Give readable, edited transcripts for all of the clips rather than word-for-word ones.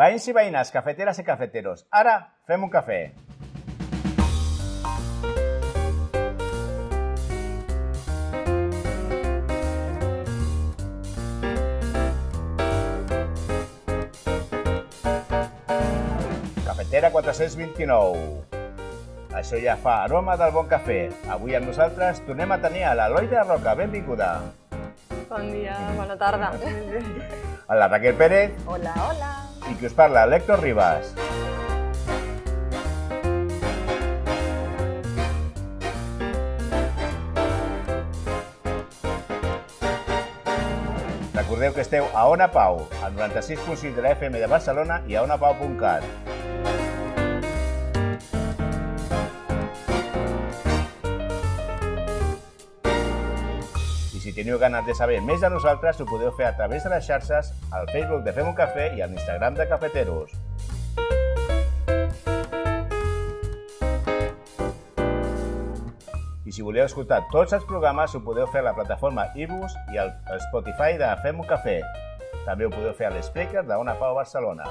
Veïns i veïnes, cafeteres i cafeteros, ara fem un cafè. Cafetera 429. Això ja fa aroma del bon cafè. Avui amb nosaltres tornem a tenir a l'Eloi de Roca. Benvinguda. Bon dia, bona tarda. A la Raquel Pérez. Hola, hola. I qui us parla, l'Héctor Ribas. Recordeu que esteu a Ona Pau, al 96.6 de la FM de Barcelona i a onapau.cat. I si teniu ganes de saber més de nosaltres, ho podeu fer a través de les xarxes, al Facebook de Fem un Cafè i a l'Instagram de Cafeteros. I si voleu escoltar tots els programes, ho podeu fer a la plataforma iVoox i al Spotify de Fem un Cafè. També ho podeu fer a l'Spreaker de Ona Pau Barcelona.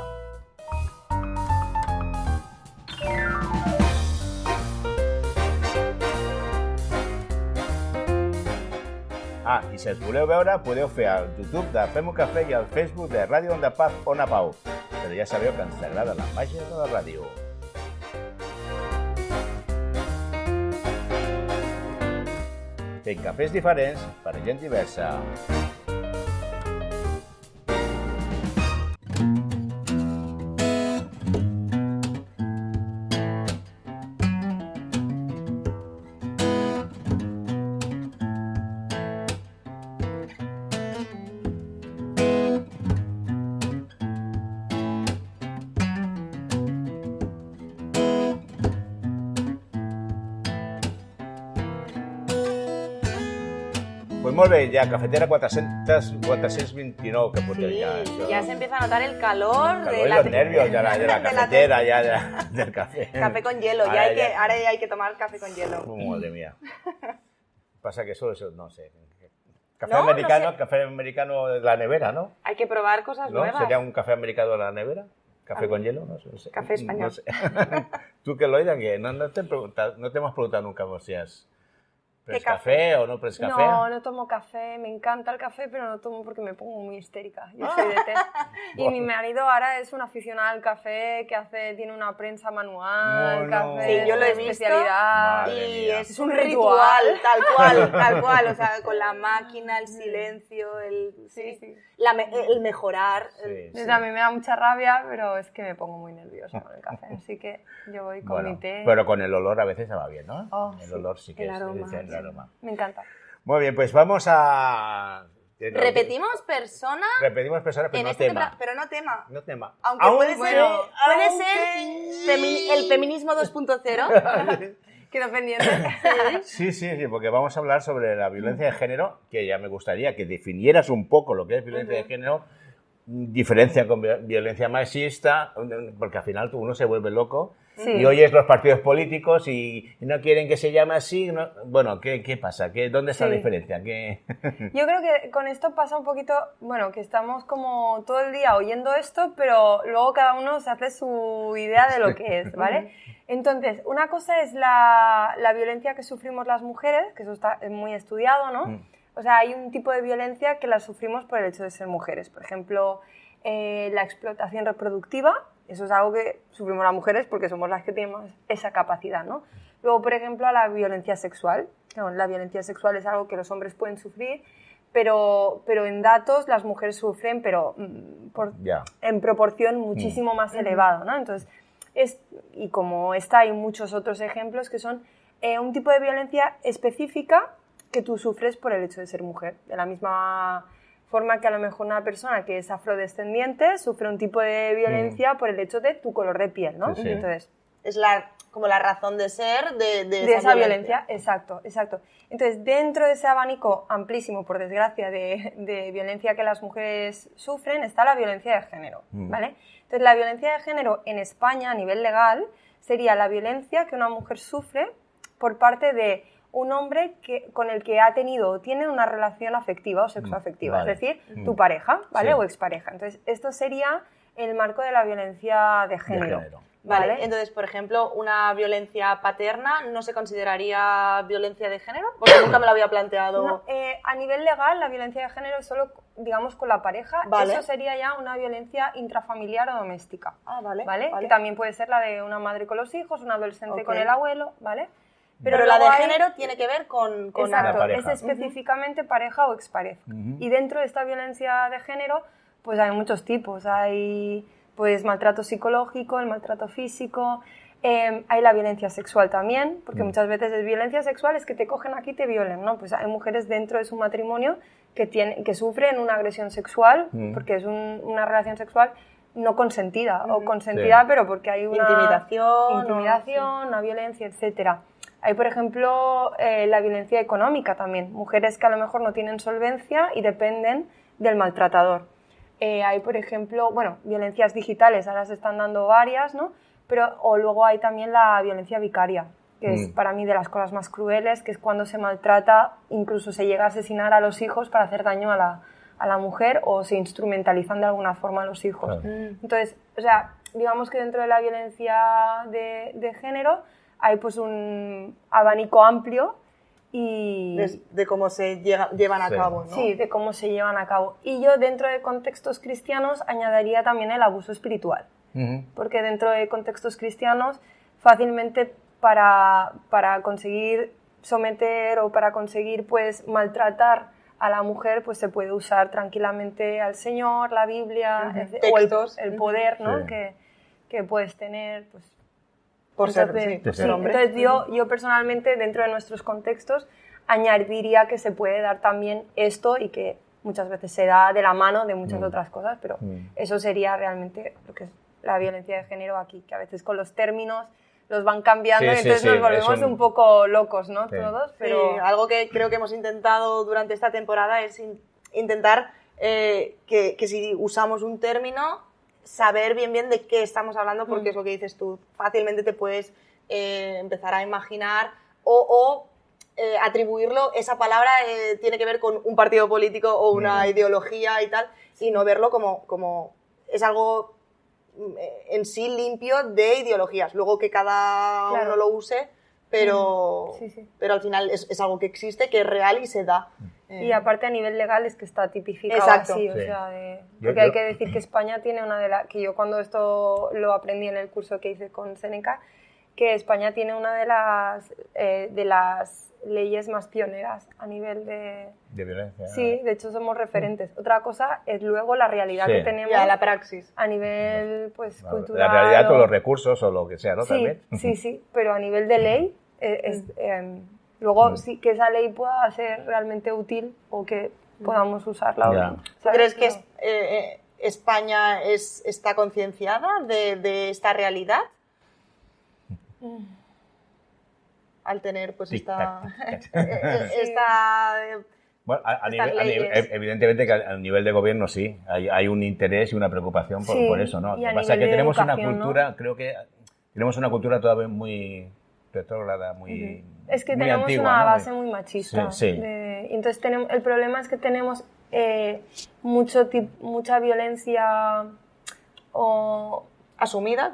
I si els voleu veure, podeu fer al YouTube de Fem un Cafè i al Facebook de Ràdio Onda Paz Ona Pau. Però ja sabeu que ens agrada la màgia de la ràdio. Fent cafès diferents per a gent diversa. Pues molt bé, ya cafetera 429 que portem ya. Eso. Ya se empieza a notar el calor de los nervios de la cafetera, ya del café. Café con hielo, ahora ya hay que tomar café con hielo. Madre mía. Pasa que eso, no sé. Café ¿No? americano, No sé. Café americano de la nevera, ¿no? Hay que probar cosas ¿No? nuevas. ¿Sería un café americano de la nevera? ¿Café con hielo? No sé. Café español. No sé. ¿Tú qué lo oigas? No te hemos preguntado nunca vos si has ¿Pres café o no pres café? No tomo café, me encanta el café, pero no tomo porque me pongo muy histérica. Yo soy de té. Y mi marido ahora es un aficionado al café, tiene una prensa manual, café, sí, yo lo he visto especialidad. Y es un ritual, tal cual, o sea, con la máquina, el silencio, el mejorar. A mí me da mucha rabia, pero es que me pongo muy nerviosa con el café, así que yo voy con mi té. Pero con el olor a veces se va bien, ¿no? El olor sí que el es aroma. El aroma. Me encanta. Muy bien, pues vamos a... Repetimos persona, pero no tema. Pero no tema. No tema. Aunque puede ser el feminismo 2.0. Quedo pendiente. Sí, porque vamos a hablar sobre la violencia de género, que ya me gustaría que definieras un poco lo que es violencia de género, diferencia con violencia machista, porque al final uno se vuelve loco. Sí. Y oyes los partidos políticos y no quieren que se llame así. No, bueno, ¿qué pasa? ¿Dónde está la diferencia? Yo creo que con esto pasa un poquito, bueno, que estamos como todo el día oyendo esto, pero luego cada uno se hace su idea de lo que es, ¿vale? Entonces, una cosa es la violencia que sufrimos las mujeres, que eso está muy estudiado, ¿no? O sea, hay un tipo de violencia que la sufrimos por el hecho de ser mujeres. Por ejemplo, la explotación reproductiva. Eso es algo que sufrimos las mujeres porque somos las que tenemos esa capacidad, ¿no? Luego, por ejemplo, la violencia sexual. La violencia sexual es algo que los hombres pueden sufrir, pero en datos las mujeres sufren, pero en proporción muchísimo más elevado, ¿no? Entonces, y como hay muchos otros ejemplos que son un tipo de violencia específica que tú sufres por el hecho de ser mujer. De la misma forma que a lo mejor una persona que es afrodescendiente sufre un tipo de violencia por el hecho de tu color de piel, ¿no? Sí. Entonces, es como la razón de ser de esa violencia. Exacto. Entonces, dentro de ese abanico amplísimo, por desgracia, de violencia que las mujeres sufren, está la violencia de género, ¿vale? Entonces, la violencia de género en España, a nivel legal, sería la violencia que una mujer sufre por parte de un hombre con el que ha tenido o tiene una relación afectiva o sexoafectiva, es decir, tu pareja, ¿vale? Sí. O expareja. Entonces, esto sería el marco de la violencia de género. Vale, entonces, por ejemplo, una violencia paterna no se consideraría violencia de género, porque nunca me lo había planteado. No, a nivel legal, la violencia de género es solo, digamos, con la pareja. Vale. Eso sería ya una violencia intrafamiliar o doméstica. Vale. Que también puede ser la de una madre con los hijos, un adolescente con el abuelo, ¿vale? Pero la de género tiene que ver con exacto, la pareja. es específicamente pareja o expareja. Y dentro de esta violencia de género, pues hay muchos tipos. Hay pues maltrato psicológico, el maltrato físico, hay la violencia sexual también, porque muchas veces es violencia sexual, es que te cogen aquí y te violen, ¿no? Pues hay mujeres dentro de su matrimonio que sufren una agresión sexual, porque es una relación sexual no consentida, o consentida, pero porque hay una intimidación, una violencia, etcétera. Hay, por ejemplo, la violencia económica también, mujeres que a lo mejor no tienen solvencia y dependen del maltratador. Hay, por ejemplo, violencias digitales, ahora se están dando varias, ¿no? O luego hay también la violencia vicaria, que es para mí de las cosas más crueles, que es cuando se maltrata, incluso se llega a asesinar a los hijos para hacer daño a la mujer, o se instrumentalizan de alguna forma a los hijos. Entonces, o sea, digamos que dentro de la violencia de género hay pues un abanico amplio y de cómo se llevan a cabo, ¿no? Sí, de cómo se llevan a cabo. Y yo dentro de contextos cristianos añadiría también el abuso espiritual, porque dentro de contextos cristianos fácilmente para conseguir someter o para conseguir pues maltratar a la mujer, pues se puede usar tranquilamente al Señor, la Biblia, o el poder, ¿no? que puedes tener, pues por ser hombre. Entonces yo personalmente, dentro de nuestros contextos, añadiría que se puede dar también esto, y que muchas veces se da de la mano de muchas otras cosas, pero eso sería realmente lo que es la violencia de género aquí, que a veces con los términos los van cambiando, y entonces nos volvemos un poco locos, ¿no? Todos, pero algo que creo que hemos intentado durante esta temporada es intentar que si usamos un término, saber bien de qué estamos hablando, porque es lo que dices tú, fácilmente te puedes empezar a imaginar o atribuirlo, esa palabra tiene que ver con un partido político o una ideología y tal, y no verlo como es algo en sí limpio de ideologías, luego que cada uno lo use, pero al final es algo que existe, que es real y se da. Y aparte a nivel legal es que está tipificado. Exacto. Así, o sea, porque hay que decir que España tiene que yo cuando esto lo aprendí en el curso que hice con Seneca, que España tiene una de las leyes más pioneras a nivel de violencia. Sí, de hecho somos referentes. Otra cosa es luego la realidad que tenemos, la praxis a nivel pues cultural. La realidad o los recursos o lo que sea, ¿no? También. Sí, pero a nivel de ley luego sí que esa ley pueda ser realmente útil o que podamos usarla. ¿Tú crees que España está concienciada de esta realidad? Al tener pues esta bueno, evidentemente que a nivel de gobierno sí, hay un interés y una preocupación por eso, ¿no? Lo que pasa es que tenemos una cultura, ¿no? Creo que tenemos una cultura todavía muy retrógrada, muy es que muy tenemos antigua, una ¿no? base muy machista. Entonces el problema es que tenemos mucha violencia asumida,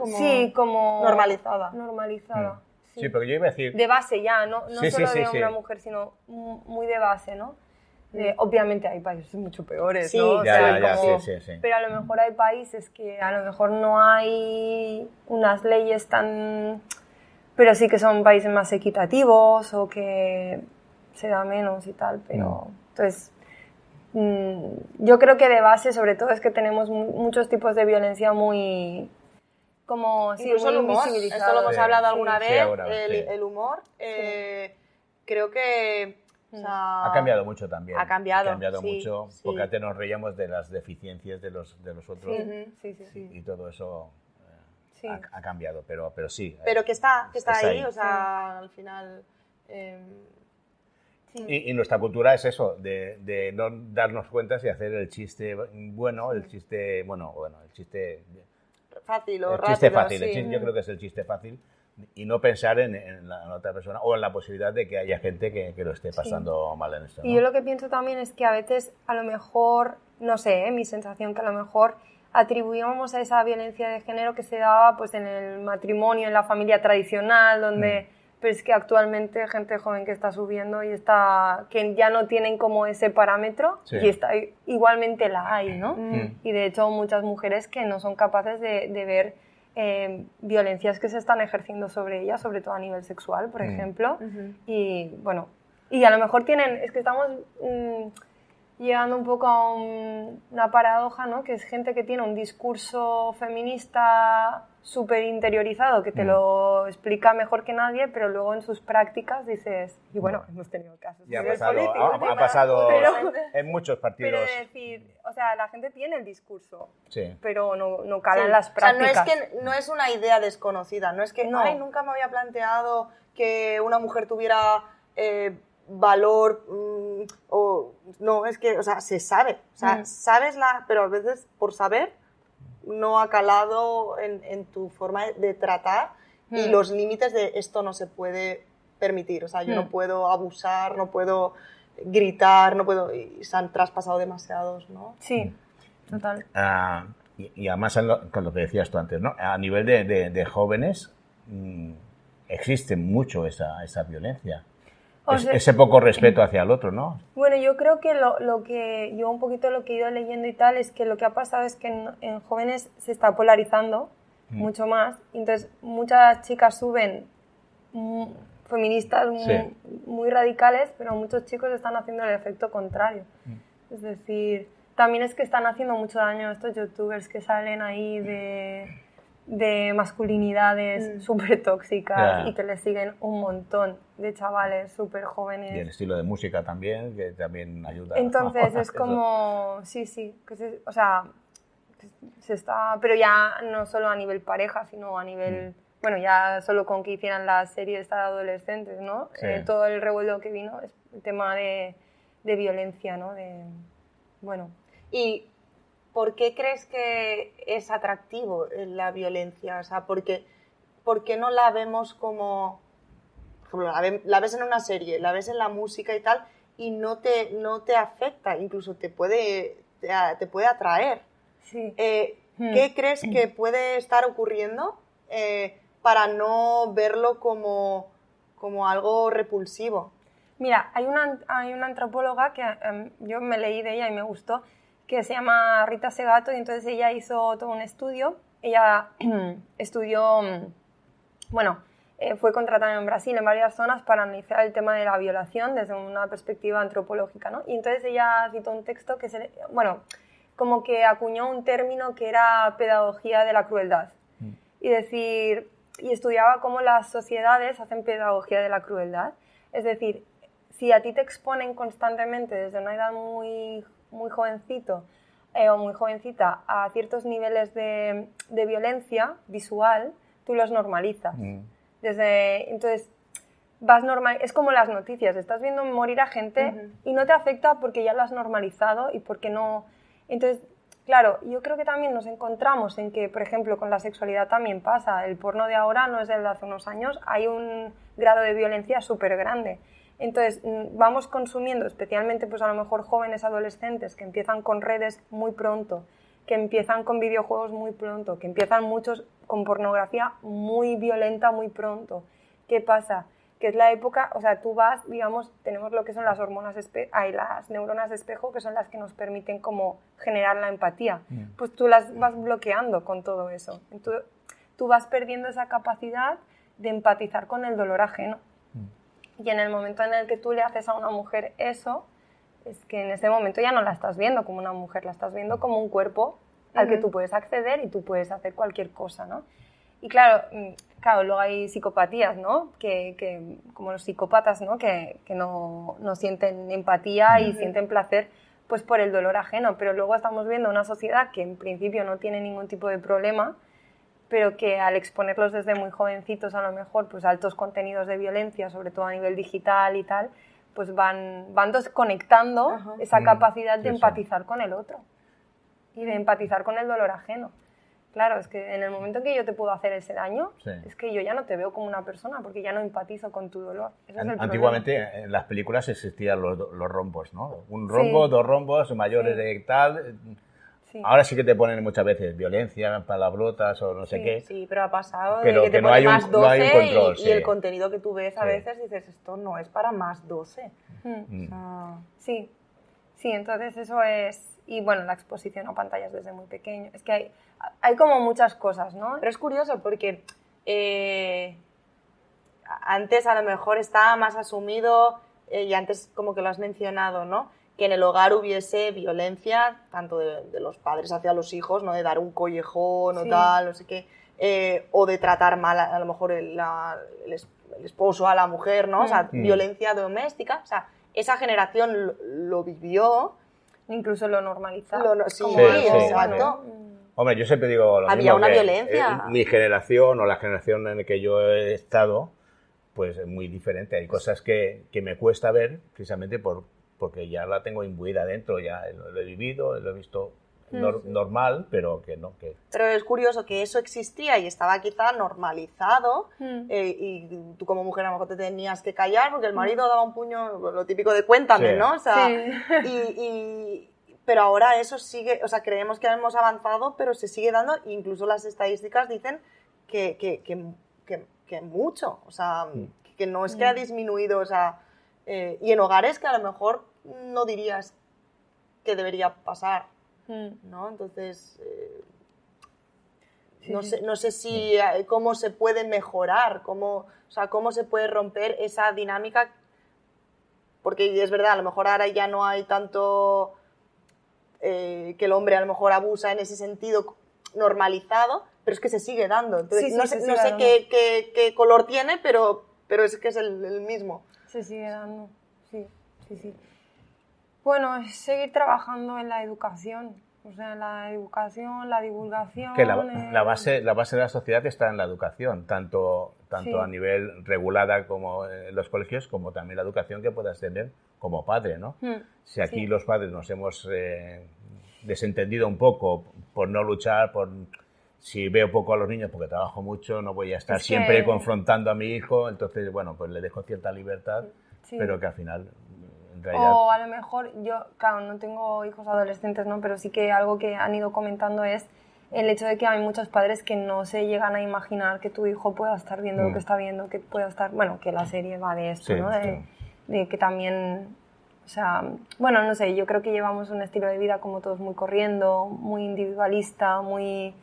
como normalizada. Sí, pero yo iba a decir... De base ya, no solo de hombre a mujer, sino muy de base, ¿no? Obviamente hay países mucho peores, ¿no? Pero a lo mejor hay países que a lo mejor no hay unas leyes tan... Pero sí que son países más equitativos o que se da menos y tal, pero... Entonces, yo creo que de base, sobre todo, es que tenemos muchos tipos de violencia muy... Incluso el humor, esto lo hemos hablado alguna vez, el humor, creo que... ha cambiado mucho también. Ha cambiado mucho, porque antes nos reíamos de las deficiencias de los otros y todo eso ha cambiado, pero sí. Pero que está ahí, o sea, al final... Y nuestra cultura es eso, de no darnos cuenta y hacer el chiste bueno, el chiste fácil o rápido. Chiste fácil, yo creo que es el chiste fácil, y no pensar en la otra persona o en la posibilidad de que haya gente que lo esté pasando mal en esto, ¿no? Y yo lo que pienso también es que a veces, a lo mejor, no sé, mi sensación que a lo mejor atribuíamos a esa violencia de género que se daba pues en el matrimonio, en la familia tradicional, donde pero es que actualmente gente joven que está subiendo y que ya no tienen como ese parámetro y igualmente la hay, ¿no? Y de hecho muchas mujeres que no son capaces de ver violencias que se están ejerciendo sobre ellas, sobre todo a nivel sexual, por ejemplo. Y bueno, y a lo mejor es que estamos llegando un poco a una paradoja, ¿no? Que es gente que tiene un discurso feminista súper interiorizado, que te lo explica mejor que nadie, pero luego en sus prácticas dices, y bueno, hemos tenido casos. Ya ha pasado en muchos partidos. Pero es decir, o sea, la gente tiene el discurso, pero no cala en las O sea, prácticas. no es una idea desconocida, no es que, ay, nunca me había planteado que una mujer tuviera valor, no, es que, o sea, se sabe, o sea, pero a veces por saber no ha calado en tu forma de tratar y los límites de esto no se puede permitir, o sea, yo no puedo abusar, no puedo gritar, y se han traspasado demasiados, ¿no? Sí, total. Y además con lo que decías tú antes, ¿no? A nivel de jóvenes existe mucho esa violencia. Ese poco respeto hacia el otro, ¿no? Bueno, yo creo que yo un poquito lo que he ido leyendo y tal es que lo que ha pasado es que en jóvenes se está polarizando mucho más. Entonces, muchas chicas suben feministas muy radicales, pero muchos chicos están haciendo el efecto contrario. Es decir, también es que están haciendo mucho daño a estos youtubers que salen ahí de masculinidades súper tóxicas y que les siguen un montón de chavales súper jóvenes. Y el estilo de música también, que también ayuda. Entonces es como, que o sea, se está, pero ya no solo a nivel pareja, sino a nivel, bueno, ya solo con que hicieran la serie esta de adolescentes, ¿no? Todo el revuelo que vino es el tema de violencia, ¿no? Bueno. Y ¿por qué crees que es atractivo la violencia? O sea, ¿por qué no la vemos como... Por ejemplo, la ves en una serie, la ves en la música y tal, y no te afecta, incluso te puede atraer? Sí. ¿Qué crees que puede estar ocurriendo para no verlo como algo repulsivo? Mira, hay una antropóloga que yo me leí de ella y me gustó, que se llama Rita Segato, y entonces ella hizo todo un estudio. Ella estudió, fue contratada en Brasil en varias zonas para analizar el tema de la violación desde una perspectiva antropológica, ¿no? Y entonces ella citó un texto que como que acuñó un término que era pedagogía de la crueldad. Y estudiaba cómo las sociedades hacen pedagogía de la crueldad. Es decir, si a ti te exponen constantemente desde una edad muy jovencito o muy jovencita a ciertos niveles de violencia visual, tú los normalizas. Entonces, es como las noticias, estás viendo morir a gente y no te afecta porque ya lo has normalizado y porque no... Entonces, claro, yo creo que también nos encontramos en que, por ejemplo, con la sexualidad también pasa. El porno de ahora no es el de hace unos años, hay un grado de violencia súper grande. Entonces, vamos consumiendo, especialmente pues a lo mejor jóvenes adolescentes que empiezan con redes muy pronto, que empiezan con videojuegos muy pronto, que empiezan muchos con pornografía muy violenta muy pronto. ¿Qué pasa? Que es la época, o sea, tú vas, digamos, tenemos lo que son las las neuronas espejo, que son las que nos permiten como generar la empatía. Pues tú las vas bloqueando con todo eso. Entonces, tú vas perdiendo esa capacidad de empatizar con el dolor ajeno. Y en el momento en el que tú le haces a una mujer eso, es que en ese momento ya no la estás viendo como una mujer, la estás viendo como un cuerpo al que tú puedes acceder y tú puedes hacer cualquier cosa, ¿no? Y claro, luego hay psicopatías, ¿no? Que como los psicópatas, ¿no? Que no sienten empatía y sienten placer pues por el dolor ajeno. Pero luego estamos viendo una sociedad que en principio no tiene ningún tipo de problema, pero que al exponerlos desde muy jovencitos a lo mejor pues altos contenidos de violencia, sobre todo a nivel digital y tal, pues van desconectando esa capacidad de empatizar con el otro y de empatizar con el dolor ajeno. Claro, es que en el momento en que yo te puedo hacer ese daño, es que yo ya no te veo como una persona porque ya no empatizo con tu dolor. Ese es el Antiguamente problema. en las películas existían los rombos, ¿no? Un rombo, dos rombos, mayores de tal... Sí. Ahora sí que te ponen muchas veces violencia, palabrotas o no sé qué. Sí, pero ha pasado Pero de que te no pone hay un- más 12 no hay un control, y sí. el contenido que tú ves a Sí. veces dices, esto no es para más 12. Mm. O sea, Sí, sí, entonces eso es... Y bueno, la exposición a pantallas desde muy pequeño. Es que hay como muchas cosas, ¿no? pero es curioso porque antes a lo mejor estaba más asumido, y antes como que lo has mencionado, ¿no? Que en el hogar hubiese violencia, tanto de los padres hacia los hijos, ¿no? De dar un collejón o Sí. tal, no sé qué, o de tratar mal a lo mejor el esposo a la mujer, ¿no? O sea, violencia doméstica. O sea, esa generación lo vivió. Incluso lo normalizado. Sí, como Sí, algo, sí, exacto. Hombre, yo siempre digo lo Había mismo, una que, violencia. mi generación o la generación en la que yo he estado, pues es muy diferente. Hay cosas que me cuesta ver precisamente porque ya la tengo imbuida dentro, ya lo he vivido, lo he visto normal, pero que no. Pero es curioso que eso existía y estaba quizá normalizado, Mm. y tú como mujer a lo mejor te tenías que callar porque el marido daba un puño, lo típico de cuéntame, Sí. ¿no? O sea, Sí. pero ahora eso sigue, o sea, creemos que hemos avanzado, pero se sigue dando, incluso las estadísticas dicen que mucho, o sea, que no es que ha disminuido, o sea, y en hogares que a lo mejor no dirías que debería pasar, ¿no? Entonces, no sé si cómo se puede mejorar, o sea, cómo se puede romper esa dinámica, porque es verdad, a lo mejor ahora ya no hay tanto que el hombre a lo mejor abusa en ese sentido normalizado, pero es que se sigue dando. Entonces, Sí, no se sé sigue dando. qué color tiene, pero es que es el mismo. Se sigue dando, sí. Bueno, es seguir trabajando en la educación. O sea, la educación, la divulgación... Que la base de la sociedad está en la educación, tanto Sí. a nivel regulada como en los colegios, como también la educación que puedas tener como padre, ¿no? Si aquí Sí. los padres nos hemos desentendido un poco por no luchar, si veo poco a los niños porque trabajo mucho, no voy a estar Es que- siempre confrontando a mi hijo, entonces, bueno, pues le dejo cierta libertad, Sí. pero que al final, en realidad... O a lo mejor yo, claro, no tengo hijos adolescentes, ¿no? Pero sí que algo que han ido comentando es el hecho de que hay muchos padres que no se llegan a imaginar que tu hijo pueda estar viendo lo que está viendo, que pueda estar... Bueno, que la serie va de esto, Sí, ¿no? sí. De que también... O sea, bueno, no sé, yo creo que llevamos un estilo de vida como todos muy corriendo, muy individualista, muy...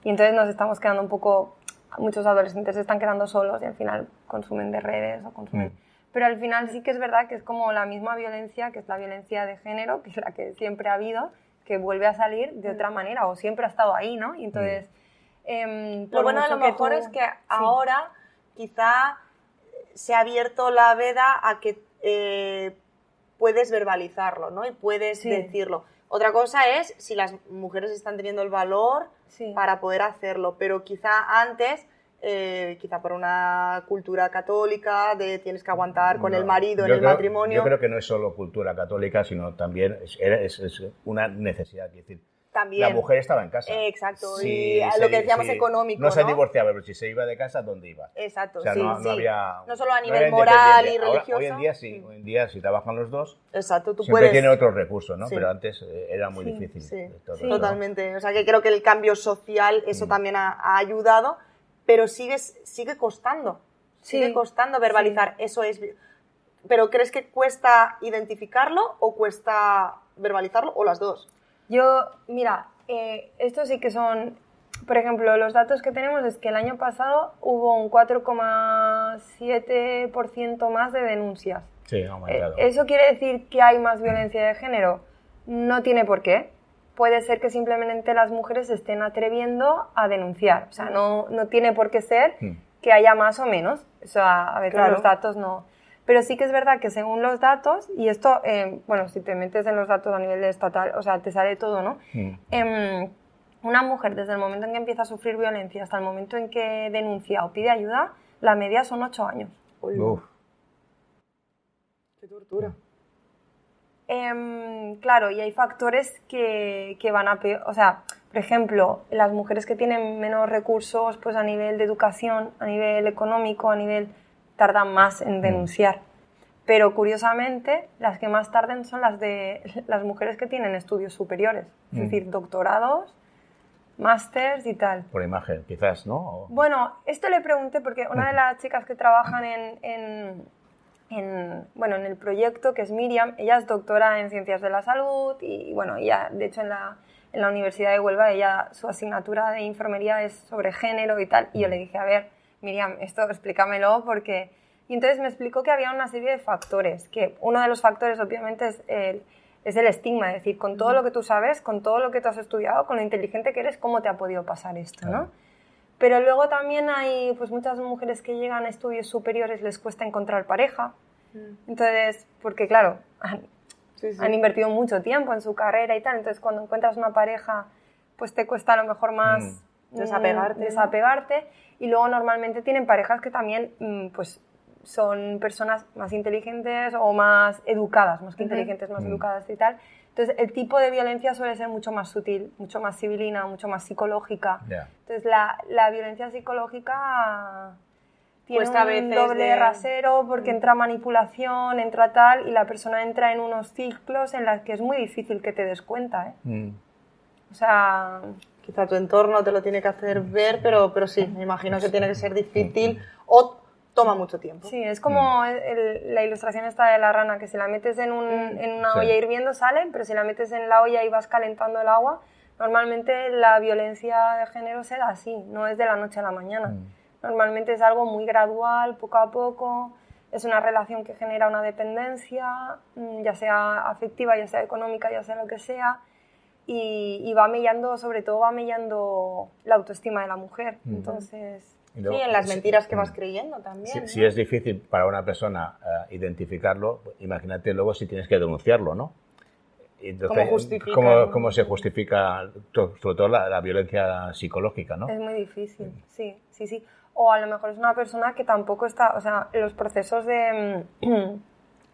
Y entonces nos estamos quedando un poco... Muchos adolescentes se están quedando solos y al final consumen de redes o consumen... Pero al final sí que es verdad que es como la misma violencia, que es la violencia de género, que es la que siempre ha habido, que vuelve a salir de otra manera, o siempre ha estado ahí, ¿no? Y entonces... Lo bueno a lo mejor es que ahora quizá se ha abierto la veda a que puedes verbalizarlo, ¿no? Y puedes decirlo. Otra cosa es si las mujeres están teniendo el valor para poder hacerlo, pero quizá antes... quizá por una cultura católica de tienes que aguantar con el marido en el matrimonio. Yo creo que no es solo cultura católica, sino también es una necesidad. Es decir, También. la mujer estaba en casa. Exacto, y lo que decíamos económico, no se ¿no? divorciaba, pero si se iba de casa, ¿dónde iba? Exacto, o sea, sí, no sí. había... No solo a no nivel era moral y independiente. Ahora, religioso. hoy en día sí, hoy en día si trabajan los dos, Exacto, tú siempre puedes... tienen otros recursos, ¿no? Sí. Pero antes era muy difícil. Sí, todo sí, eso, ¿no? totalmente. O sea, que creo que el cambio social, eso también ha ayudado, pero sigue costando. Sigue costando verbalizar. Eso es... ¿Pero crees que cuesta identificarlo o cuesta verbalizarlo o las dos? Yo, mira, estos sí que son... Por ejemplo, los datos que tenemos es que el año pasado hubo un 4,7% más de denuncias. Sí, ha aumentado. ¿Eso quiere decir que hay más violencia de género? No tiene por qué. Puede ser que simplemente las mujeres se estén atreviendo a denunciar. O sea, no tiene por qué ser que haya más o menos. O sea, a veces los datos no... Pero sí que es verdad que según los datos, y esto, bueno, si te metes en los datos a nivel estatal, o sea, te sale todo, ¿no? Una mujer, desde el momento en que empieza a sufrir violencia hasta el momento en que denuncia o pide ayuda, la media son 8 años. Uf. ¡Qué tortura! Claro, y hay factores que van a peor. O sea, por ejemplo, las mujeres que tienen menos recursos, pues a nivel de educación, a nivel económico, a nivel... tardan más en denunciar. Pero curiosamente, las que más tarden son las mujeres que tienen estudios superiores, es decir, doctorados, másters y tal. Por imagen, quizás, ¿no? O... Bueno, esto le pregunté porque una de las chicas que trabajan en el proyecto, que es Miriam, ella es doctora en Ciencias de la Salud y bueno, ella, de hecho, en la Universidad de Huelva, ella, su asignatura de enfermería es sobre género y tal. Y yo le dije, a ver, Miriam, esto explícamelo porque... Y entonces me explicó que había una serie de factores, que uno de los factores obviamente es el estigma, es decir, con todo lo que tú sabes, con todo lo que tú has estudiado, con lo inteligente que eres, ¿cómo te ha podido pasar esto, ¿no? Pero luego también hay pues, muchas mujeres que llegan a estudios superiores, les cuesta encontrar pareja. Entonces, porque claro, han invertido mucho tiempo en su carrera y tal, entonces cuando encuentras una pareja, pues te cuesta a lo mejor más desapegarte. ¿No? Y luego normalmente tienen parejas que también pues son personas más inteligentes o más educadas, más que inteligentes, más educadas y tal. Entonces, el tipo de violencia suele ser mucho más sutil, mucho más civilina, mucho más psicológica. Yeah. Entonces, la violencia psicológica tiene Cuesta a un veces doble rasero porque entra manipulación, entra tal, y la persona entra en unos ciclos en los que es muy difícil que te des cuenta, ¿eh? O sea... Quizá tu entorno te lo tiene que hacer ver, pero sí, me imagino que tiene que ser difícil o toma mucho tiempo. Sí, es como la ilustración esta de la rana, que si la metes en una olla hirviendo sale, pero si la metes en la olla y vas calentando el agua, normalmente la violencia de género se da así, no es de la noche a la mañana. Normalmente es algo muy gradual, poco a poco, es una relación que genera una dependencia, ya sea afectiva, ya sea económica, ya sea lo que sea, y va mellando, sobre todo va mellando la autoestima de la mujer. Entonces... Luego, sí, en las mentiras que vas creyendo también. Si, ¿no? si es difícil para una persona identificarlo, imagínate luego si tienes que denunciarlo, ¿no? Entonces, ¿Cómo se justifica, sobre todo la violencia psicológica, ¿no? Es muy difícil, sí. O a lo mejor es una persona que tampoco está... O sea, los procesos de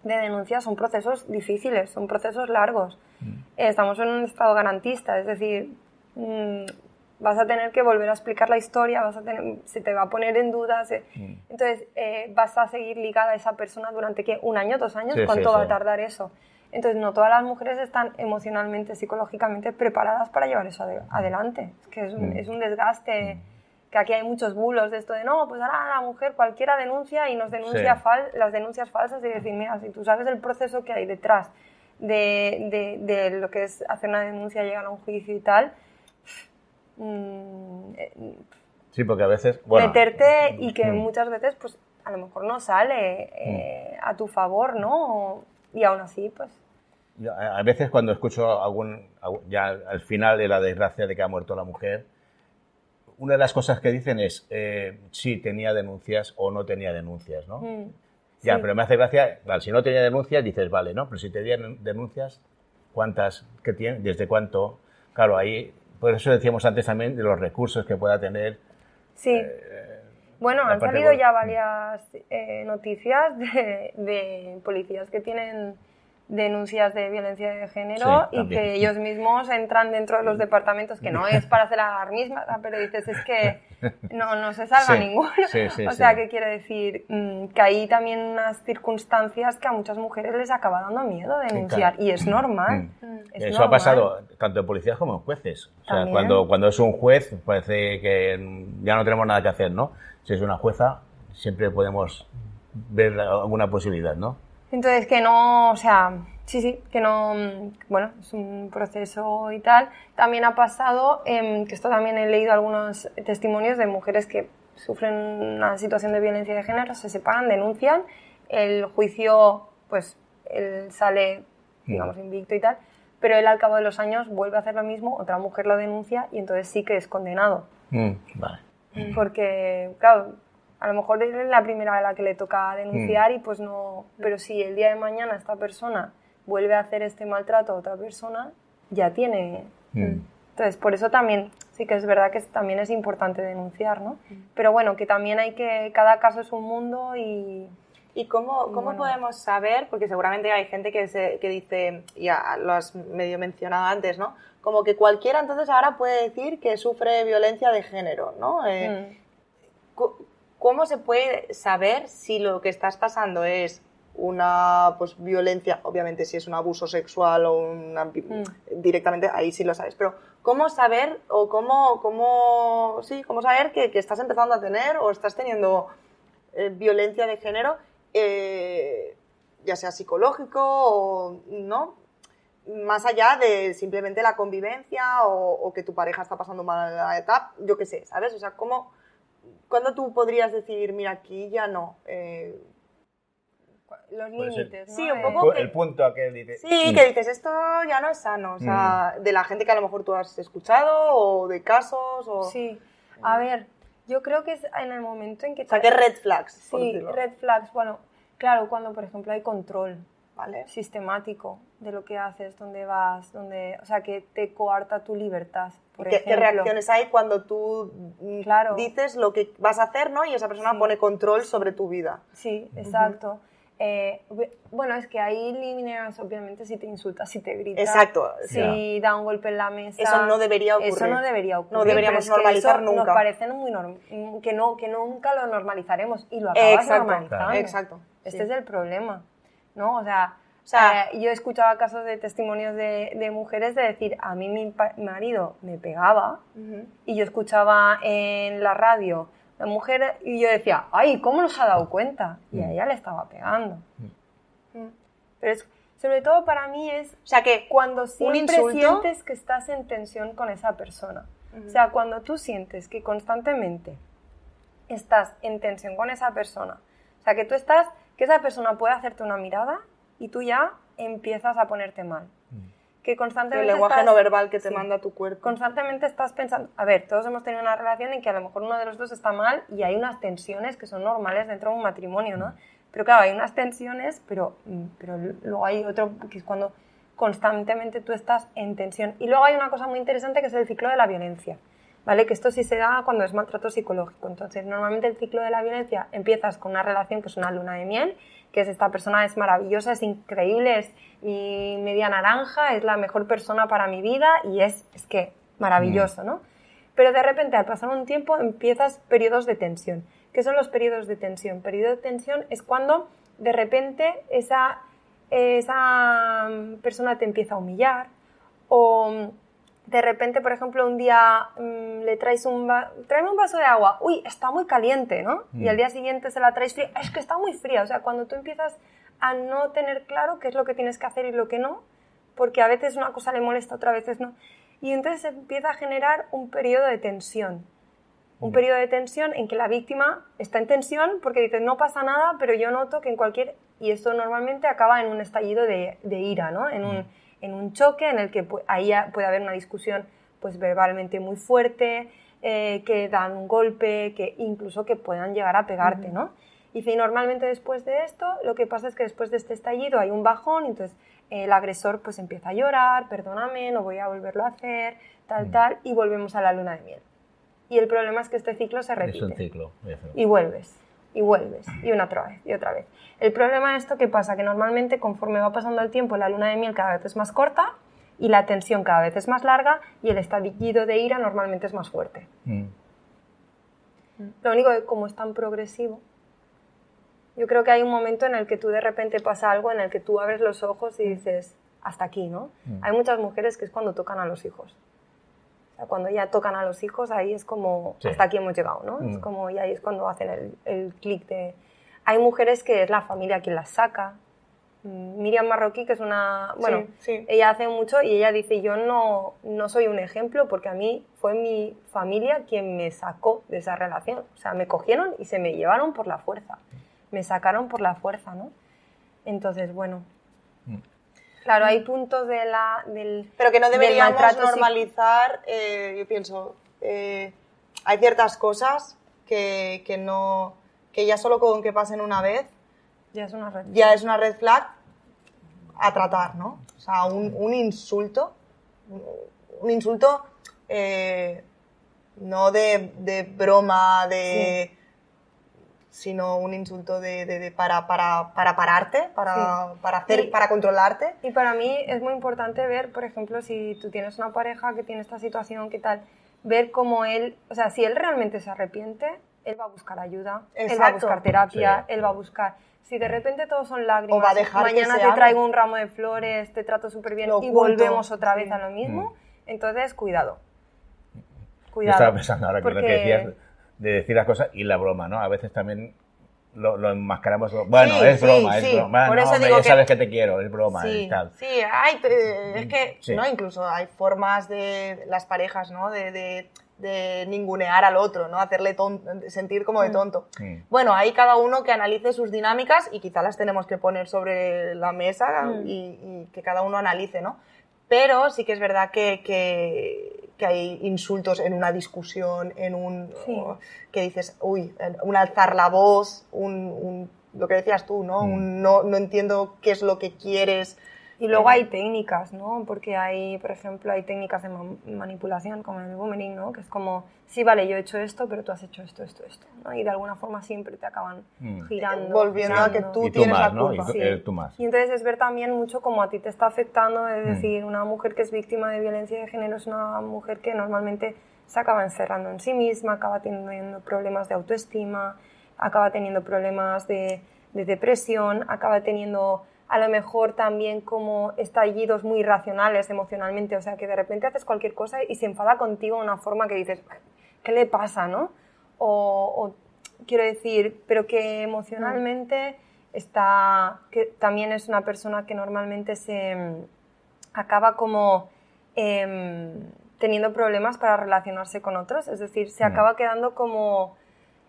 denuncia son procesos difíciles, son procesos largos. Estamos en un estado garantista, es decir... vas a tener que volver a explicar la historia, se te va a poner en duda, entonces vas a seguir ligada a esa persona durante ¿qué? ¿1 año, 2 años? ¿Cuánto va a tardar eso? Entonces no todas las mujeres están emocionalmente, psicológicamente preparadas para llevar eso adelante, es que es un desgaste, que aquí hay muchos bulos de esto de no, pues ahora la mujer cualquiera denuncia y nos denuncia las denuncias falsas y decir, mira, si tú sabes el proceso que hay detrás de lo que es hacer una denuncia, llegar a un juicio y tal, sí, porque a veces... Bueno, meterte y que muchas veces pues a lo mejor no sale a tu favor, ¿no? Y aún así, pues... A veces cuando escucho ya al final de la desgracia de que ha muerto la mujer, una de las cosas que dicen es sí, tenía denuncias o no tenía denuncias, ¿no? Ya, pero me hace gracia, vale, si no tenía denuncias dices, vale, ¿no? Pero si tenía denuncias, ¿cuántas? ¿Qué tiene? ¿Desde cuánto? Claro, ahí... Por eso decíamos antes también de los recursos que pueda tener. Sí. Bueno, han salido ya varias noticias de policías que tienen denuncias de violencia de género y que ellos mismos entran dentro de los departamentos, que no es para hacer alarmismo, pero dices, es que no se salva ninguno. O sea, ¿qué quiere decir? Que hay también unas circunstancias que a muchas mujeres les acaba dando miedo denunciar, y es normal. Eso ha pasado tanto en policías como en jueces. O sea, cuando es un juez, parece que ya no tenemos nada que hacer, ¿no? Si es una jueza, siempre podemos ver alguna posibilidad, ¿no? Entonces, que no, o sea, sí, que no, bueno, es un proceso y tal. También ha pasado, que esto también he leído algunos testimonios de mujeres que sufren una situación de violencia de género, se separan, denuncian, el juicio, pues, él sale, digamos, invicto y tal, pero él al cabo de los años vuelve a hacer lo mismo, otra mujer lo denuncia y entonces sí que es condenado. Vale. Porque, claro, a lo mejor es la primera a la que le toca denunciar y pues no... Pero si el día de mañana esta persona vuelve a hacer este maltrato a otra persona, ya tiene... Entonces, por eso también, sí que es verdad que también es importante denunciar, ¿no? Pero bueno, que también hay que... Cada caso es un mundo y... ¿Y cómo podemos saber? Porque seguramente hay gente que dice, ya lo has medio mencionado antes, ¿no? Como que cualquiera entonces ahora puede decir que sufre violencia de género, ¿no? ¿Cómo se puede saber si lo que estás pasando es una pues, violencia, obviamente si es un abuso sexual o directamente, ahí sí lo sabes, pero ¿cómo saber o cómo saber que estás empezando a tener o estás teniendo violencia de género, ya sea psicológico o no? Más allá de simplemente la convivencia o que tu pareja está pasando mal la etapa, yo qué sé, ¿sabes? O sea, ¿cuándo tú podrías decir, mira, aquí ya no? Los límites, ¿no? Sí, un poco el punto aquel dice... Sí, que dices, esto ya no es sano, o sea, de la gente que a lo mejor tú has escuchado o de casos o... Sí, a ver, yo creo que es en el momento en que... O sea, que red flags, por Sí, decirlo. red flags, bueno, claro, cuando por ejemplo hay control, ¿Vale? sistemático de lo que haces, dónde vas, o sea, que te coarta tu libertad, por ¿Qué ejemplo. reacciones hay cuando tú Claro. dices lo que vas a hacer, ¿no? Y esa persona pone control sobre tu vida. Sí, exacto. Bueno, es que hay líneas, obviamente, si te insultas, si te gritas, Exacto. si da un golpe en la mesa. Eso no debería ocurrir. Eso no debería ocurrir. No deberíamos normalizar eso nunca. Nos parece muy que nunca lo normalizaremos y lo acabas normalizando. Claro. Exacto. Este es el problema, ¿no? O sea, yo escuchaba casos de testimonios de mujeres de decir, a mí mi marido me pegaba y yo escuchaba en la radio la mujer y yo decía, ay, ¿cómo nos ha dado cuenta? Y a ella le estaba pegando. Pero sobre todo para mí es, o sea, que cuando siempre insulto... sientes que estás en tensión con esa persona. O sea, cuando tú sientes que constantemente estás en tensión con esa persona, o sea, que esa persona puede hacerte una mirada y tú ya empiezas a ponerte mal. Que constantemente el lenguaje no verbal que te manda tu cuerpo. Constantemente estás pensando, a ver, todos hemos tenido una relación en que a lo mejor uno de los dos está mal y hay unas tensiones que son normales dentro de un matrimonio, ¿no? Pero claro, hay unas tensiones, pero luego hay otro que es cuando constantemente tú estás en tensión. Y luego hay una cosa muy interesante que es el ciclo de la violencia, ¿vale? Que esto sí se da cuando es maltrato psicológico. Entonces, normalmente el ciclo de la violencia empiezas con una relación que es una luna de miel, que es esta persona es maravillosa, es increíble, es mi media naranja, es la mejor persona para mi vida y es que maravilloso, ¿no? Pero de repente, al pasar un tiempo, empiezas periodos de tensión. ¿Qué son los periodos de tensión? Periodo de tensión es cuando de repente esa persona te empieza a humillar o de repente, por ejemplo, un día le traes tráeme un vaso de agua, uy, está muy caliente, ¿no? Y al día siguiente se la traes fría, es que está muy fría. O sea, cuando tú empiezas a no tener claro qué es lo que tienes que hacer y lo que no, porque a veces una cosa le molesta, otras veces no. Y entonces se empieza a generar un periodo de tensión. Un periodo de tensión en que la víctima está en tensión porque dice, no pasa nada, pero yo noto que en cualquier... Y esto normalmente acaba en un estallido de ira, ¿no? En un choque en el que ahí puede haber una discusión pues verbalmente muy fuerte, que dan un golpe, que incluso que puedan llegar a pegarte, ¿no? Y normalmente después de esto, lo que pasa es que después de este estallido hay un bajón, entonces el agresor pues empieza a llorar, perdóname, no voy a volverlo a hacer, tal, y volvemos a la luna de miel. Y el problema es que este ciclo se repite. Es un ciclo. Y vuelves, y una otra vez, y otra vez. El problema de esto, ¿qué pasa? Que normalmente conforme va pasando el tiempo, la luna de miel cada vez es más corta y la tensión cada vez es más larga y el estallido de ira normalmente es más fuerte. Lo único que como es tan progresivo, yo creo que hay un momento en el que tú de repente pasa algo en el que tú abres los ojos y dices, hasta aquí, ¿no? Hay muchas mujeres que es cuando tocan a los hijos. O sea, cuando ya tocan a los hijos, ahí es como, hasta aquí hemos llegado, ¿no? Es como, y ahí es cuando hacen el clic de... Hay mujeres que es la familia quien las saca. Miriam Marroquí, que es una... Bueno, ella hace mucho y ella dice, yo no soy un ejemplo porque a mí fue mi familia quien me sacó de esa relación. O sea, me cogieron y se me llevaron por la fuerza. Me sacaron por la fuerza, ¿no? Entonces, bueno... Claro, hay puntos del pero que no deberíamos normalizar, yo pienso, hay ciertas cosas que ya solo con que pasen una vez ya es una red flag a tratar, ¿no? O sea, un insulto no de broma, sino un insulto para pararte, para controlarte. Y para mí es muy importante ver, por ejemplo, si tú tienes una pareja que tiene esta situación, ¿qué tal? Ver cómo él, o sea, si él realmente se arrepiente, él va a buscar ayuda, Exacto. él va a buscar terapia, Sí. él va a buscar... Si de repente todos son lágrimas, O va a dejar que mañana se te hable. traigo un ramo de flores, te trato súper bien Lo y oculto. volvemos otra vez Sí. a lo mismo, entonces cuidado. Yo estaba pensando ahora que lo que porque- decías de decir las cosas y la broma, ¿no? A veces también lo enmascaramos. Bueno, Sí, es sí, broma, sí. es broma. Por No, eso hombre, digo ya que- sabes que te quiero, es broma, Sí, y tal. sí, es que, Sí. ¿no? Incluso hay formas de las parejas, ¿no? De ningunear al otro, ¿no? Hacerle sentir como de tonto. Mm. Bueno, ahí cada uno que analice sus dinámicas y quizá las tenemos que poner sobre la mesa y que cada uno analice, ¿no? Pero sí que es verdad que hay insultos en una discusión, en un... Sí. que dices, uy, un alzar la voz, lo que decías tú, ¿no? No entiendo qué es lo que quieres. Y luego hay técnicas, ¿no? Porque hay, por ejemplo, hay técnicas de manipulación, como el boomerang, ¿no? Que es como, sí, vale, yo he hecho esto, pero tú has hecho esto, ¿no? Y de alguna forma siempre te acaban girando. Volviendo a que girando. tú Y tú tienes más, la ¿no? culpa. Y tú más. Y entonces es ver también mucho cómo a ti te está afectando, es decir, una mujer que es víctima de violencia de género es una mujer que normalmente se acaba encerrando en sí misma, acaba teniendo problemas de autoestima, acaba teniendo problemas de depresión, acaba teniendo a lo mejor también como estallidos muy irracionales emocionalmente, o sea, que de repente haces cualquier cosa y se enfada contigo de una forma que dices, ¿qué le pasa, no? O quiero decir, pero que emocionalmente está, que también es una persona que normalmente se acaba como teniendo problemas para relacionarse con otros, es decir, se acaba quedando como...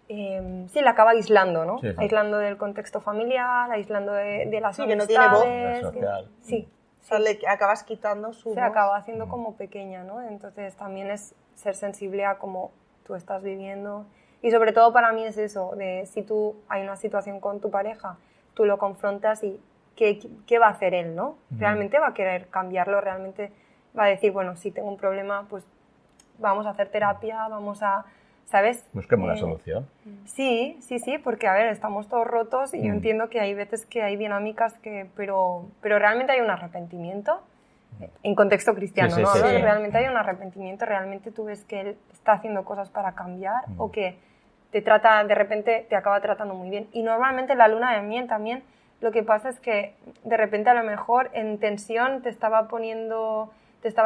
sí, la acaba aislando, ¿no? Sí, sí. Aislando del contexto familiar, aislando de las Sí, que no tiene voz. amistades, La social. sí, O sea, le acabas quitando su se voz. acaba haciendo como pequeña, ¿no? Entonces también es ser sensible a cómo tú estás viviendo. Y sobre todo para mí es eso, de si tú hay una situación con tu pareja, tú lo confrontas y ¿qué va a hacer él, no? ¿Realmente va a querer cambiarlo? ¿Realmente va a decir, bueno, si tengo un problema, pues vamos a hacer terapia, vamos a... ¿Sabes? Busquemos la solución. Sí, porque a ver, estamos todos rotos y yo entiendo que hay veces que hay dinámicas que, pero realmente hay un arrepentimiento en contexto cristiano, Sí, ¿no? sí, sí. Realmente hay un arrepentimiento, realmente tú ves que él está haciendo cosas para cambiar o que te trata, de repente te acaba tratando muy bien. Y normalmente la luna de miel también, lo que pasa es que de repente a lo mejor en tensión te estaba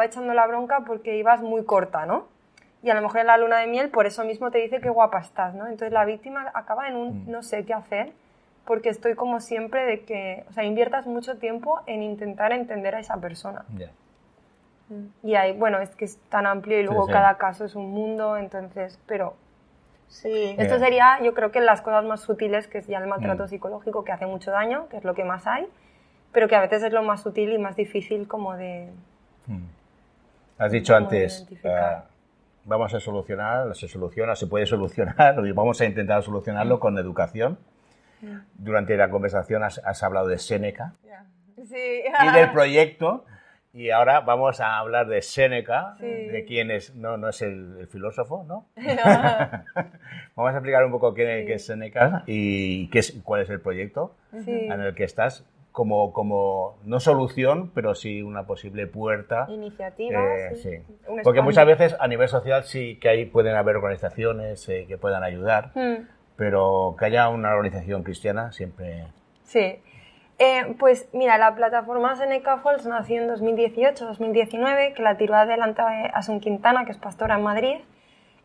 echando la bronca porque ibas muy corta, ¿no? Y a lo mejor en la luna de miel por eso mismo te dice qué guapa estás, ¿no? Entonces la víctima acaba en un no sé qué hacer, porque estoy como siempre de que, o sea, inviertas mucho tiempo en intentar entender a esa persona. Ya. Y ahí, bueno, es que es tan amplio y luego sí. cada caso es un mundo, entonces, pero Sí. esto sería, yo creo que las cosas más sutiles, que es ya el maltrato psicológico, que hace mucho daño, que es lo que más hay, pero que a veces es lo más sutil y más difícil como de... Has dicho Como antes, identificar. vamos a solucionar, se soluciona, se puede solucionar, y vamos a intentar solucionarlo con educación. Durante la conversación has hablado de Séneca Sí. y del proyecto, y ahora vamos a hablar de Séneca, Sí. de quién es, no es el filósofo, ¿no? Vamos a explicar un poco qué es Séneca y cuál es el proyecto Sí. en el que estás, como no solución, pero sí una posible puerta. Iniciativa, Sí. Un Porque espacio. muchas veces a nivel social sí que ahí pueden haber organizaciones que puedan ayudar, pero que haya una organización cristiana siempre... Sí. Pues mira, la plataforma Seneca Falls nació en 2018-2019, que la tiró adelante Asun Quintana, que es pastora en Madrid,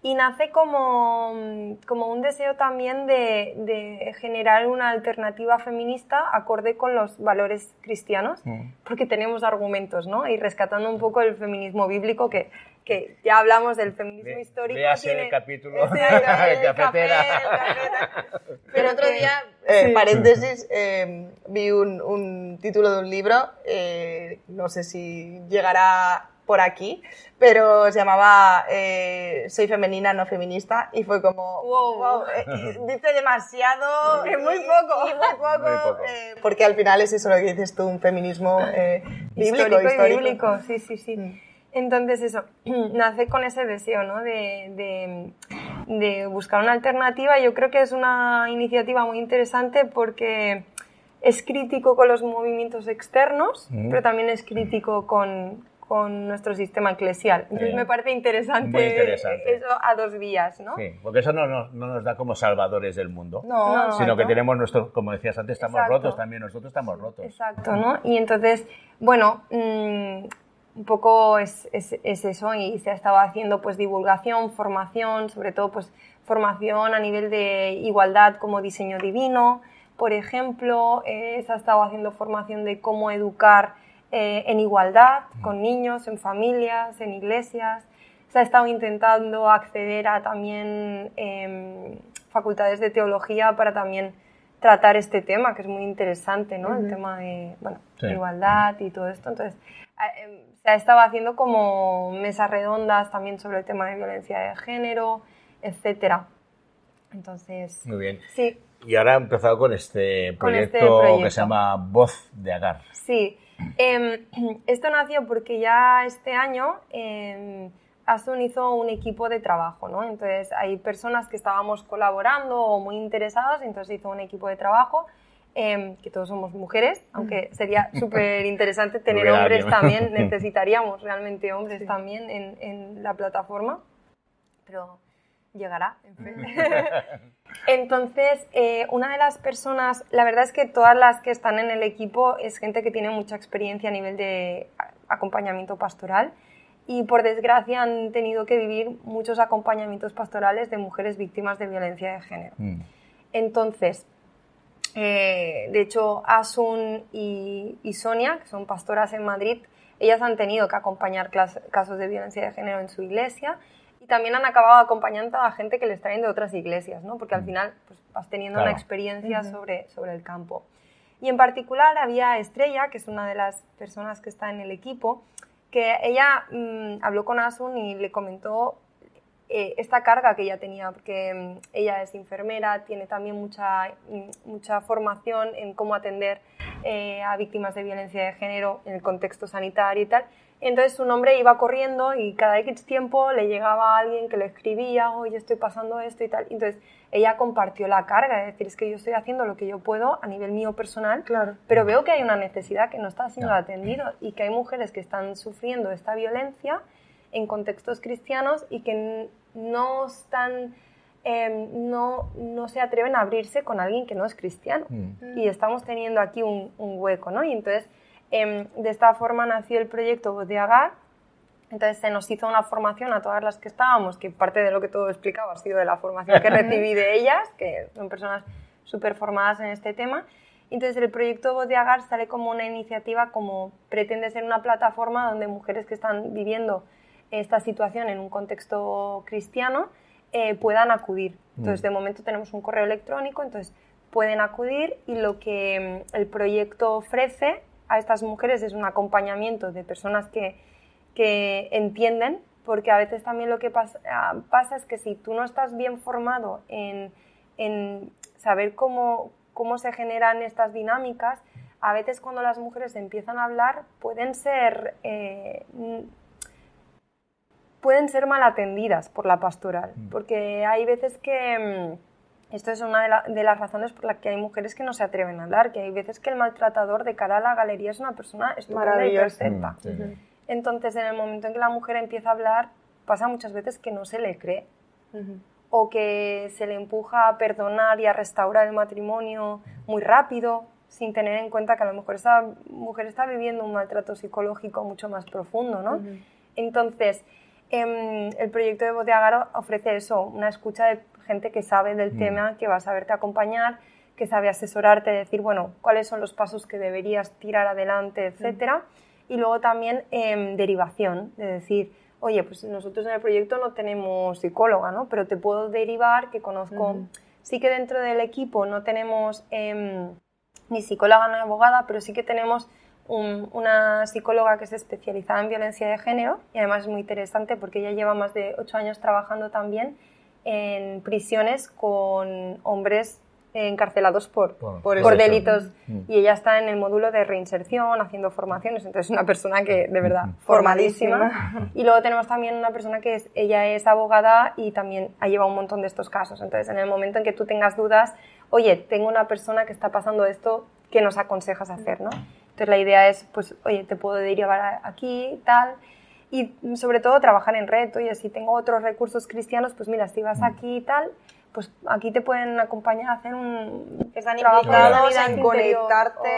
y nace como un deseo también de generar una alternativa feminista acorde con los valores cristianos, porque tenemos argumentos, ¿no? Y rescatando un poco el feminismo bíblico, que ya hablamos del feminismo histórico. Léase el capítulo Sí, de Cafetera. Pero otro día, paréntesis, vi un título de un libro, no sé si llegará por aquí, pero se llamaba Soy femenina, no feminista, y fue como, Wow. dice demasiado, Es muy poco. y muy poco, Muy poco. porque al final es eso lo que dices tú, un feminismo bíblico, histórico y bíblico, sí. Entonces eso, nace con ese deseo, ¿no? de buscar una alternativa. Yo creo que es una iniciativa muy interesante porque es crítico con los movimientos externos, pero también es crítico con con nuestro sistema eclesial. Entonces me parece interesante, Muy interesante eso a dos vías, ¿no? Sí, porque eso no nos da como salvadores del mundo, No, sino que exacto. tenemos nuestro, como decías antes, estamos Exacto. rotos también, nosotros estamos rotos. Exacto, ¿no? Y entonces, bueno, un poco es eso, y se ha estado haciendo pues divulgación, formación, sobre todo pues formación a nivel de igualdad como diseño divino, por ejemplo, se ha estado haciendo formación de cómo educar en igualdad con niños, en familias, en iglesias. Se ha estado intentando acceder a también facultades de teología para también tratar este tema, que es muy interesante, ¿no? El tema de, bueno, Sí. igualdad y todo esto. Entonces, se ha estado haciendo como mesas redondas también sobre el tema de violencia de género, etcétera. Entonces, Muy bien. sí, Y ahora ha empezado con este Con este proyecto proyecto. que se llama Voz de Agar. sí. Esto nació porque ya este año Asun hizo un equipo de trabajo, ¿no? Entonces hay personas que estábamos colaborando o muy interesadas, entonces hizo un equipo de trabajo, que todos somos mujeres, aunque sería súper interesante tener Hubiera hombres alguien. también, necesitaríamos realmente hombres también en la plataforma, pero llegará, en fin. Entonces, una de las personas, la verdad es que todas las que están en el equipo es gente que tiene mucha experiencia a nivel de acompañamiento pastoral, y por desgracia han tenido que vivir muchos acompañamientos pastorales de mujeres víctimas de violencia de género. Entonces, de hecho, Asun y Sonia, que son pastoras en Madrid, ellas han tenido que acompañar casos de violencia de género en su iglesia, y también han acabado acompañando a gente que les traen de otras iglesias, ¿no? Porque al final pues, vas teniendo Claro. una experiencia sobre el campo. Y en particular había Estrella, que es una de las personas que está en el equipo, que ella habló con Asun y le comentó esta carga que ella tenía, porque ella es enfermera, tiene también mucha formación en cómo atender a víctimas de violencia de género en el contexto sanitario y tal. Entonces su nombre iba corriendo y cada X tiempo le llegaba a alguien que le escribía, oye, estoy pasando esto y tal. Entonces ella compartió la carga, es decir, es que yo estoy haciendo lo que yo puedo a nivel mío personal, Claro. pero veo que hay una necesidad que no está siendo atendida y que hay mujeres que están sufriendo esta violencia en contextos cristianos y que no están, no se atreven a abrirse con alguien que no es cristiano. Y estamos teniendo aquí un hueco, ¿no? Y entonces, de esta forma nació el proyecto Voz de Agar. Entonces se nos hizo una formación a todas las que estábamos, que parte de lo que todo explicaba ha sido de la formación que recibí de ellas, que son personas súper formadas en este tema. Entonces el proyecto Voz de Agar sale como una iniciativa, como pretende ser una plataforma donde mujeres que están viviendo esta situación en un contexto cristiano puedan acudir. Entonces de momento tenemos un correo electrónico, entonces pueden acudir, y lo que el proyecto ofrece a estas mujeres es un acompañamiento de personas que entienden, porque a veces también lo que pasa es que si tú no estás bien formado en saber cómo se generan estas dinámicas, a veces cuando las mujeres empiezan a hablar pueden ser mal atendidas por la pastoral, porque hay veces que esto es una de las razones por las que hay mujeres que no se atreven a hablar, que hay veces que el maltratador de cara a la galería es una persona estupenda y perfecta. Entonces, en el momento en que la mujer empieza a hablar, pasa muchas veces que no se le cree, o que se le empuja a perdonar y a restaurar el matrimonio muy rápido, sin tener en cuenta que a lo mejor esa mujer está viviendo un maltrato psicológico mucho más profundo, ¿no? Entonces, el proyecto de Voz de Agar ofrece eso, una escucha de gente que sabe del tema, que va a saberte acompañar, que sabe asesorarte, decir, bueno, cuáles son los pasos que deberías tirar adelante, etcétera. Y luego también derivación, de decir, oye, pues nosotros en el proyecto no tenemos psicóloga, ¿no? Pero te puedo derivar, que conozco... Sí que dentro del equipo no tenemos ni psicóloga ni abogada, pero sí que tenemos una psicóloga que es especializada en violencia de género, y además es muy interesante porque ella lleva más de 8 años trabajando también en prisiones con hombres encarcelados por delitos, y ella está en el módulo de reinserción haciendo formaciones, entonces es una persona que de verdad formadísima. Y luego tenemos también una persona que ella es abogada y también ha llevado un montón de estos casos, entonces en el momento en que tú tengas dudas, oye, tengo una persona que está pasando esto, ¿qué nos aconsejas hacer, no? Entonces la idea es, pues, oye, te puedo derivar aquí, tal, y sobre todo trabajar en red. Oye, si tengo otros recursos cristianos, pues mira, si vas aquí y tal, pues aquí te pueden acompañar a hacer un Están trabajo implicados de en interior, conectarte,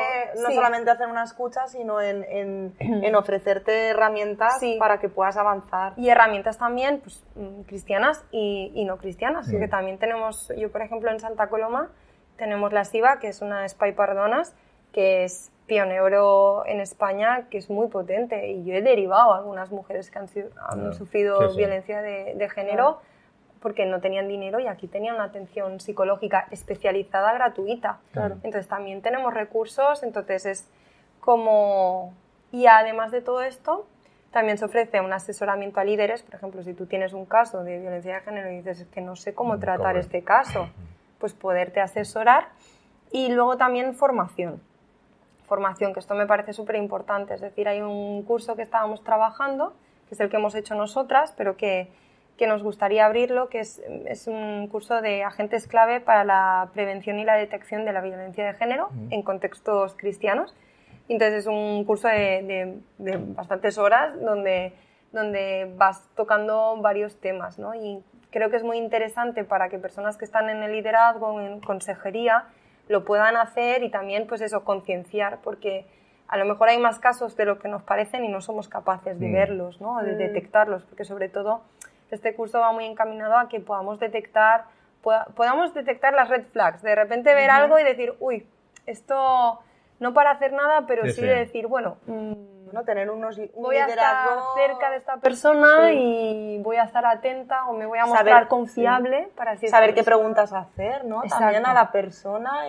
no sí. solamente hacer una escucha, sino en ofrecerte herramientas Sí. para que puedas avanzar. Y herramientas también, pues, cristianas y no cristianas. Que también tenemos, yo por ejemplo en Santa Coloma, tenemos la SIVA, que es una Espai Pardonas, que es pionero en España, que es muy potente. Y yo he derivado a algunas mujeres que han sufrido violencia de género porque no tenían dinero y aquí tenían una atención psicológica especializada gratuita. Entonces también tenemos recursos, entonces es como... Y además de todo esto, también se ofrece un asesoramiento a líderes. Por ejemplo, si tú tienes un caso de violencia de género y dices que no sé cómo tratar este caso, pues poderte asesorar. Y luego también formación, que esto me parece súper importante. Es decir, hay un curso que estábamos trabajando, que es el que hemos hecho nosotras, pero que nos gustaría abrirlo, que es un curso de agentes clave para la prevención y la detección de la violencia de género en contextos cristianos. Entonces es un curso de bastantes horas donde vas tocando varios temas, ¿no? Y creo que es muy interesante para que personas que están en el liderazgo, en consejería, lo puedan hacer y también, pues eso, concienciar, porque a lo mejor hay más casos de lo que nos parecen y no somos capaces de verlos, ¿no? De detectarlos, porque sobre todo este curso va muy encaminado a que podamos detectar las red flags, de repente ver algo y decir, uy, esto no para hacer nada, pero sí de decir, bueno, tener un voy a estar liderazgo cerca de esta persona y voy a estar atenta o me voy a mostrar confiable para así saber qué preguntas hacer, ¿no? Exacto. También a la persona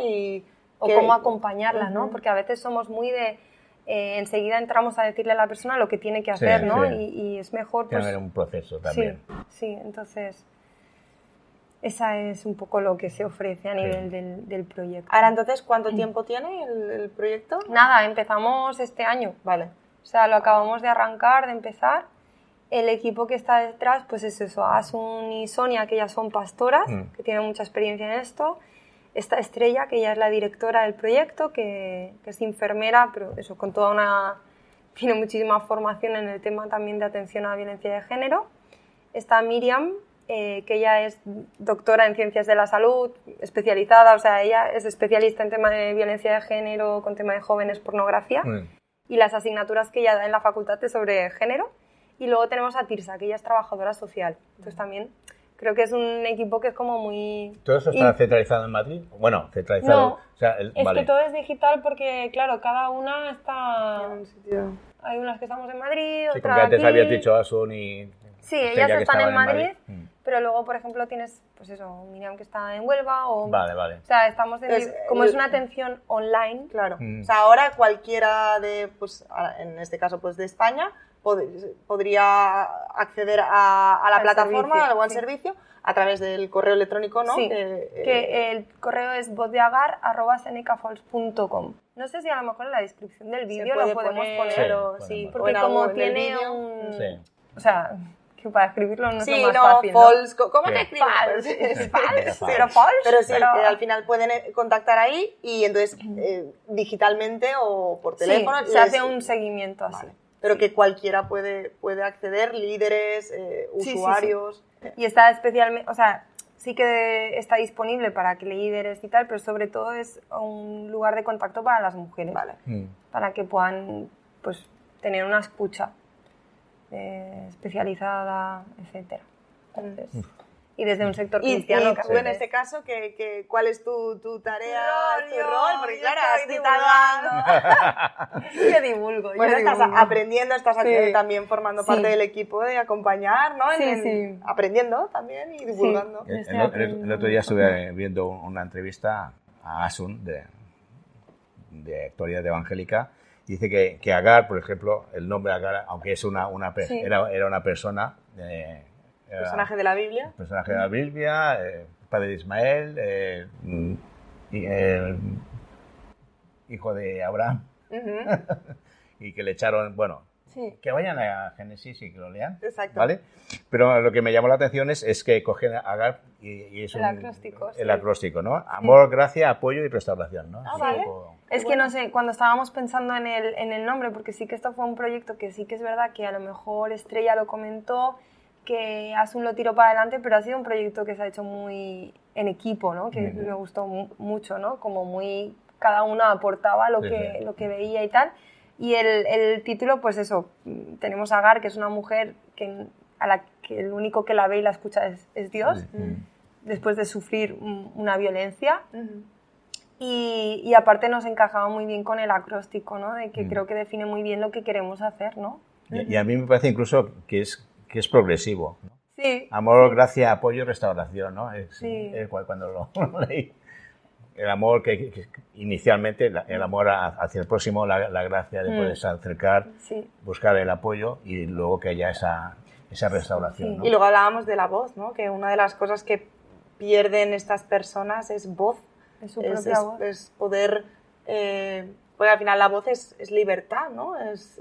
o cómo acompañarla, ¿no? Porque a veces somos muy de enseguida entramos a decirle a la persona lo que tiene que hacer, ¿no? Y es mejor pues tener un proceso también. Sí, entonces esa es un poco lo que se ofrece a nivel del proyecto. Ahora, entonces, ¿cuánto tiempo tiene el proyecto? Nada, empezamos este año. Vale. O sea, lo acabamos de arrancar, de empezar. El equipo que está detrás, pues es eso, Asun y Sonia, que ellas son pastoras, que tienen mucha experiencia en esto. Esta Estrella, que ella es la directora del proyecto, que es enfermera, pero eso, tiene muchísima formación en el tema también de atención a la violencia de género. Está Miriam, que ella es doctora en ciencias de la salud, especializada, o sea, ella es especialista en tema de violencia de género, con tema de jóvenes, pornografía, y las asignaturas que ella da en la facultad es sobre género. Y luego tenemos a Tirsa, que ella es trabajadora social. Entonces también creo que es un equipo que es como muy... ¿Todo eso está centralizado en Madrid? Bueno, centralizado... No, o sea, es que todo es digital porque, claro, cada una está... En un sitio. Hay unas que estamos en Madrid, Sí, otras como que antes aquí. habías dicho Asun y... Sí, Estrella, ellas que están en estaban Madrid, pero luego, por ejemplo, tienes, pues eso, Miriam que está en Huelva o... Vale. O sea, estamos como es una atención online... Claro. O sea, ahora cualquiera de, pues, en este caso, pues de España, podría acceder a la plataforma, al servicio, a través del correo electrónico, ¿no? Sí, que el correo es vozdeagar@senecafols.com. No sé si a lo mejor en la descripción del vídeo lo podemos poner, sí, porque como tiene o sea, que para escribirlo no es lo más fácil, false, ¿cómo te escribes? Es false, pero false. Pero sí, que al final pueden contactar ahí y entonces digitalmente o por teléfono... Sí, se hace un seguimiento así. Vale. Pero que cualquiera puede acceder, líderes, usuarios... Sí. Y está especialmente, o sea, sí que está disponible para que líderes y tal, pero sobre todo es un lugar de contacto para las mujeres, ¿vale? Para que puedan, pues, tener una escucha especializada, etcétera. Entonces, y desde un sector cristiano. Y tú en este caso, ¿cuál es tu tarea, tu rol? Porque claro, has citado... Yo divulgo. Bueno, estás aprendiendo, estás también formando parte del equipo de acompañar, ¿no? Sí. Aprendiendo también y divulgando. El otro día estuve viendo una entrevista a Asun de Actualidad Evangélica. Dice que Agar, por ejemplo, el nombre Agar, aunque es era una persona... personaje de la Biblia. Personaje de la Biblia, padre de Ismael, hijo de Abraham, y que le echaron, bueno, que vayan a Génesis y que lo lean. Exacto. ¿Vale? Pero lo que me llamó la atención es que cogen a Agar y es el acróstico. El acróstico, ¿no? Amor, gracia, apoyo y restauración, ¿no? Ah, vale. Es que no sé, cuando estábamos pensando en el nombre, porque sí que esto fue un proyecto que sí que es verdad que a lo mejor Estrella lo comentó, que Asun lo tiró para adelante, pero ha sido un proyecto que se ha hecho muy en equipo, ¿no? Que me gustó mucho, ¿no? Como muy, cada uno aportaba lo que veía y tal. Y el título, pues eso, tenemos a Agar, que es una mujer a la que el único que la ve y la escucha es Dios, después de sufrir una violencia. Y aparte nos encajaba muy bien con el acróstico, ¿no? De que creo que define muy bien lo que queremos hacer, ¿no? Y a mí me parece incluso que es progresivo, ¿no? Sí. Amor, gracia, apoyo, restauración, ¿no? Sí. Cuando lo leí. El amor que inicialmente, el amor hacia el próximo, la gracia de poderse acercar, buscar el apoyo y luego que haya esa restauración, ¿no? Y luego hablábamos de la voz, ¿no? Que una de las cosas que pierden estas personas es voz. Es su propia voz. Es poder... porque al final la voz es libertad, ¿no? Es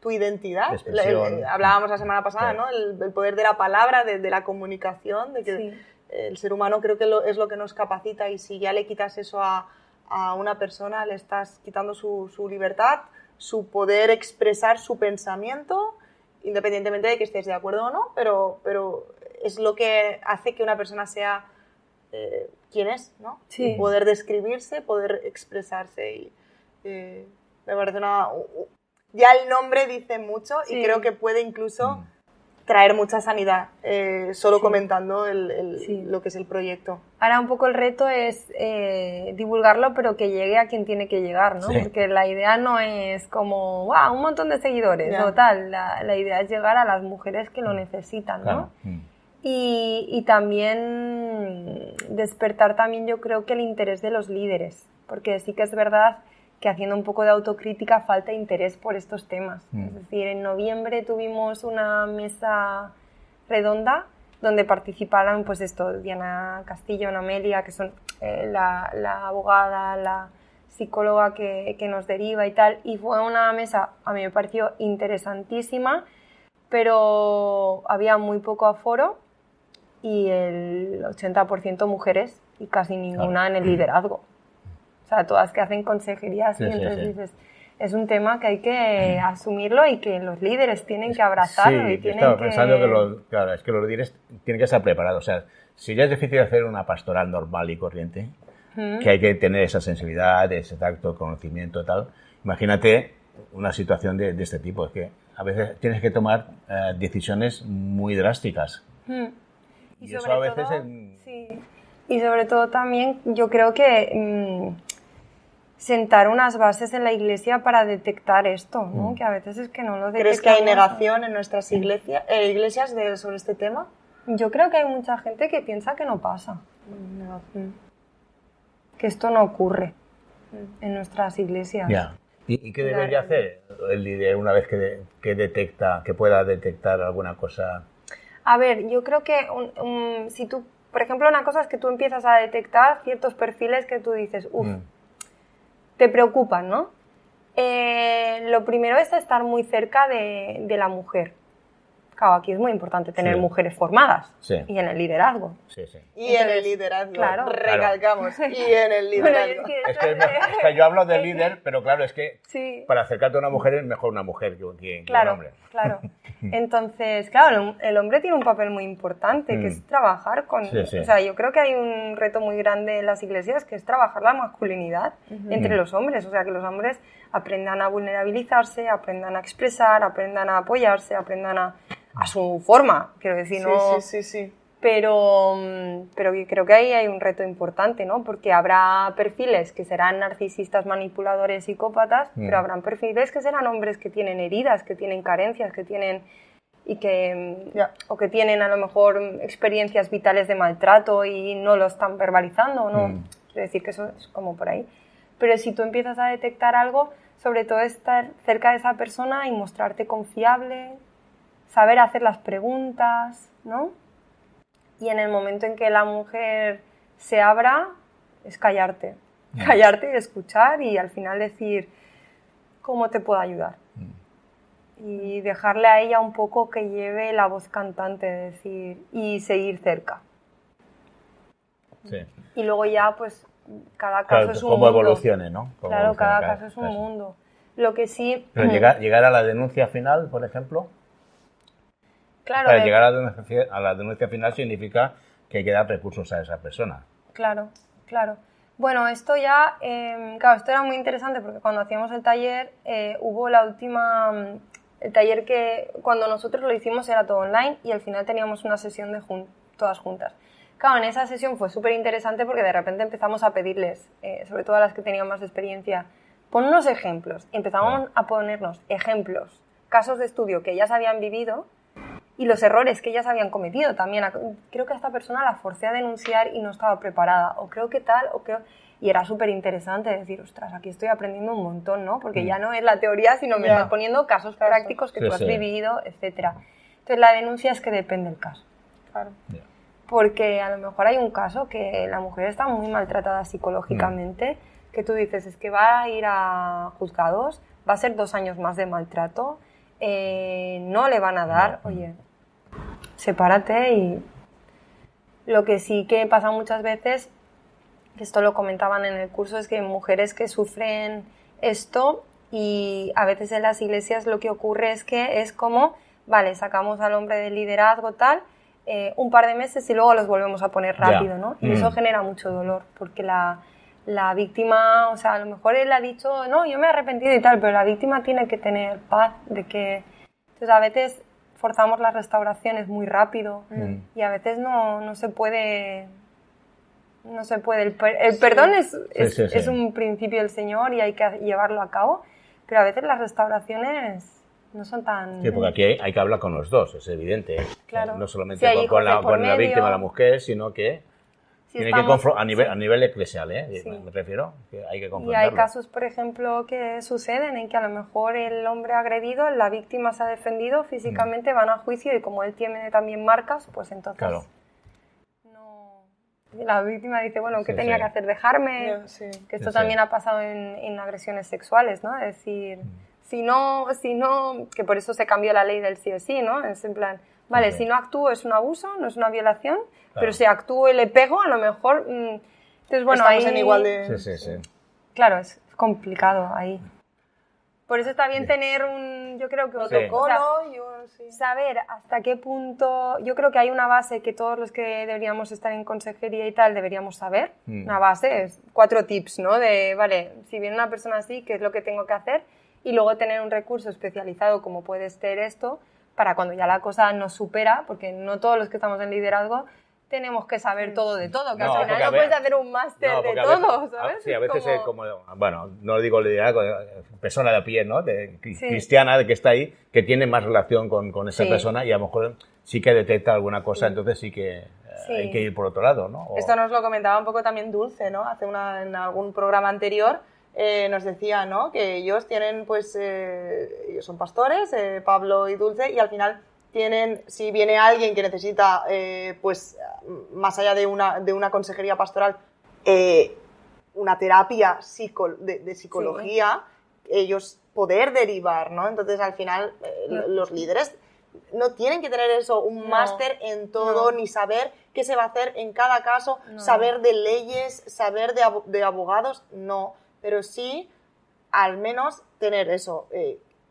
tu identidad. Hablábamos la semana pasada, ¿no? El poder de la palabra, de la comunicación, de que el ser humano creo que es lo que nos capacita, y si ya le quitas eso a una persona, le estás quitando su libertad, su poder expresar su pensamiento, independientemente de que estés de acuerdo o no, pero es lo que hace que una persona sea quien es, ¿no? Sí. Y poder describirse, poder expresarse. Y me parece ya el nombre dice mucho y creo que puede incluso traer mucha sanidad solo comentando lo que es el proyecto. Ahora un poco el reto es divulgarlo, pero que llegue a quien tiene que llegar, ¿no? Porque la idea no es como, ¡wow!, un montón de seguidores o tal. La idea es llegar a las mujeres que lo necesitan, ¿no? Claro. Y también despertar también, yo creo, que el interés de los líderes, porque sí que es verdad que haciendo un poco de autocrítica falta interés por estos temas. Es decir, en noviembre tuvimos una mesa redonda donde participaron, pues esto, Diana Castillo, Ana Amelia, que son la abogada, la psicóloga que nos deriva y tal, y fue una mesa, a mí me pareció interesantísima, pero había muy poco aforo y el 80% mujeres y casi ninguna en el liderazgo. O sea, todas que hacen consejerías y entonces dices, es un tema que hay que asumirlo y que los líderes tienen que abrazarlo. Sí, estaba pensando que que los líderes tienen que estar preparados. O sea, si ya es difícil hacer una pastoral normal y corriente, que hay que tener esa sensibilidad, ese tacto, conocimiento y tal, imagínate una situación de este tipo. Es que a veces tienes que tomar decisiones muy drásticas. Y eso a veces... Y sobre todo también yo creo que sentar unas bases en la iglesia para detectar esto, ¿no? Que a veces es que no lo detectamos. ¿Crees que hay negación en nuestras iglesias sobre este tema? Yo creo que hay mucha gente que piensa que no pasa. Que esto no ocurre en nuestras iglesias. Ya. ¿Y qué debería hacer el líder una vez que pueda detectar alguna cosa? A ver, yo creo que si tú, por ejemplo, una cosa es que tú empiezas a detectar ciertos perfiles que tú dices, te preocupan, ¿no? Lo primero es estar muy cerca de la mujer. Claro, aquí es muy importante tener mujeres formadas y en el liderazgo. Y en el liderazgo, claro, recalcamos, y en el liderazgo. Es que yo hablo de líder, pero claro, es que para acercarte a una mujer es mejor una mujer que un hombre. Claro. Entonces, claro, el hombre tiene un papel muy importante, que es trabajar con... O sea, yo creo que hay un reto muy grande en las iglesias, que es trabajar la masculinidad entre los hombres. O sea, que los hombres aprendan a vulnerabilizarse, aprendan a expresar, aprendan a apoyarse, aprendan a su forma, quiero decir, ¿no? Sí. Pero yo creo que ahí hay un reto importante, ¿no? Porque habrá perfiles que serán narcisistas, manipuladores, psicópatas, pero habrán perfiles que serán hombres que tienen heridas, que tienen carencias, que tienen... o que tienen a lo mejor experiencias vitales de maltrato y no lo están verbalizando, ¿no? Quiero decir que eso es como por ahí. Pero si tú empiezas a detectar algo, sobre todo estar cerca de esa persona y mostrarte confiable, saber hacer las preguntas, ¿no? Y en el momento en que la mujer se abra, es callarte. Callarte y escuchar y al final decir, ¿cómo te puedo ayudar? Y dejarle a ella un poco que lleve la voz cantante, decir, y seguir cerca. Y luego ya, pues, cada caso es un cómo mundo. evolucione, ¿no? Claro, cada caso es un mundo. Lo que sí... Pero llegar a la denuncia final, por ejemplo, Claro, para llegar a la denuncia final significa que hay que dar recursos a esa persona. Claro, claro. Bueno, esto ya, claro, esto era muy interesante porque cuando hacíamos el taller hubo el taller que cuando nosotros lo hicimos era todo online y al final teníamos una sesión de todas juntas. Claro, en esa sesión fue súper interesante porque de repente empezamos a pedirles, sobre todo a las que tenían más experiencia, ponnos ejemplos. Empezamos a ponernos ejemplos, casos de estudio que ellas habían vivido y los errores que ellas habían cometido también. Creo que a esta persona la forcé a denunciar y no estaba preparada, o creo que tal, o creo... Y era súper interesante decir, ostras, aquí estoy aprendiendo un montón, ¿no? Porque ya no es la teoría, sino me estás poniendo casos prácticos que tú has vivido, etcétera. Entonces la denuncia es que depende del caso. Claro. Porque a lo mejor hay un caso que la mujer está muy maltratada psicológicamente, que tú dices, es que va a ir a juzgados, va a ser 2 años más de maltrato, no le van a dar, oye, sepárate. Y lo que sí que pasa muchas veces, que esto lo comentaban en el curso, es que hay mujeres que sufren esto y a veces en las iglesias lo que ocurre es que es como, vale, sacamos al hombre del liderazgo tal, un par de meses y luego los volvemos a poner rápido, ¿no? Y eso genera mucho dolor porque la víctima, o sea, a lo mejor él ha dicho, no, yo me he arrepentido y tal, pero la víctima tiene que tener paz de que... Entonces a veces forzamos las restauraciones muy rápido y a veces no se puede... No se puede. El perdón es un principio del Señor y hay que llevarlo a cabo, pero a veces las restauraciones no son tan... Sí, porque aquí hay que hablar con los dos, es evidente. Claro. No solamente con la víctima, la mujer, sino que tiene que confrontar a nivel eclesial, me refiero, que hay que confrontarlo. Y hay casos, por ejemplo, que suceden en que a lo mejor el hombre agredido, la víctima se ha defendido físicamente, van a juicio y como él tiene también marcas, pues entonces... Claro. La víctima dice, bueno, ¿qué tenía que hacer? ¿Dejarme? Que esto también ha pasado en agresiones sexuales, ¿no? Es decir, si no, que por eso se cambió la ley del sí o sí, ¿no? Es en plan, vale, si no actúo es un abuso, no es una violación, pero si actúo y le pego, a lo mejor... entonces, bueno, estamos ahí... en igual de... Sí. Claro, es complicado ahí. Por eso está bien tener yo creo que protocolo y saber hasta qué punto, yo creo que hay una base que todos los que deberíamos estar en consejería y tal deberíamos saber, una base, es 4 tips, ¿no? De, vale, si viene una persona así, ¿qué es lo que tengo que hacer? Y luego tener un recurso especializado como puede ser esto, para cuando ya la cosa nos supera, porque no todos los que estamos en liderazgo tenemos que saber todo de todo, que al final no puedes hacer un máster de todo, ¿sabes? Sí, a veces es como, bueno, no digo liderazgo, persona de a pie, ¿no? Cristiana, de que está ahí, que tiene más relación con esa persona y a lo mejor sí que detecta alguna cosa, entonces sí que hay que ir por otro lado, ¿no? Esto nos lo comentaba un poco también Dulce, ¿no? En algún programa anterior nos decía, ¿no? Que ellos tienen, pues, ellos son pastores, Pablo y Dulce, y al final... si viene alguien que necesita, pues, más allá de una consejería pastoral, una terapia de psicología, ellos poder derivar, ¿no? Entonces, al final, los líderes no tienen que tener un máster en todo, ni saber qué se va a hacer en cada caso, saber de leyes, saber de abogados, no. Pero sí, al menos, tener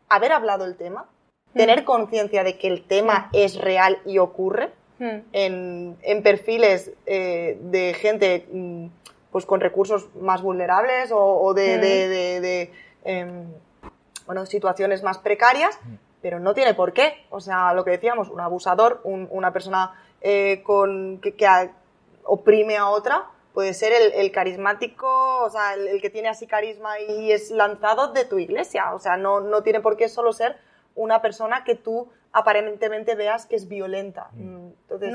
haber hablado el tema, tener conciencia de que el tema es real y ocurre en perfiles de gente pues con recursos más vulnerables o de situaciones más precarias, pero no tiene por qué. O sea, lo que decíamos, un abusador, una persona que oprime a otra, puede ser el carismático, o sea, el que tiene así carisma y es lanzado de tu iglesia. O sea, no tiene por qué solo ser una persona que tú aparentemente veas que es violenta. Entonces,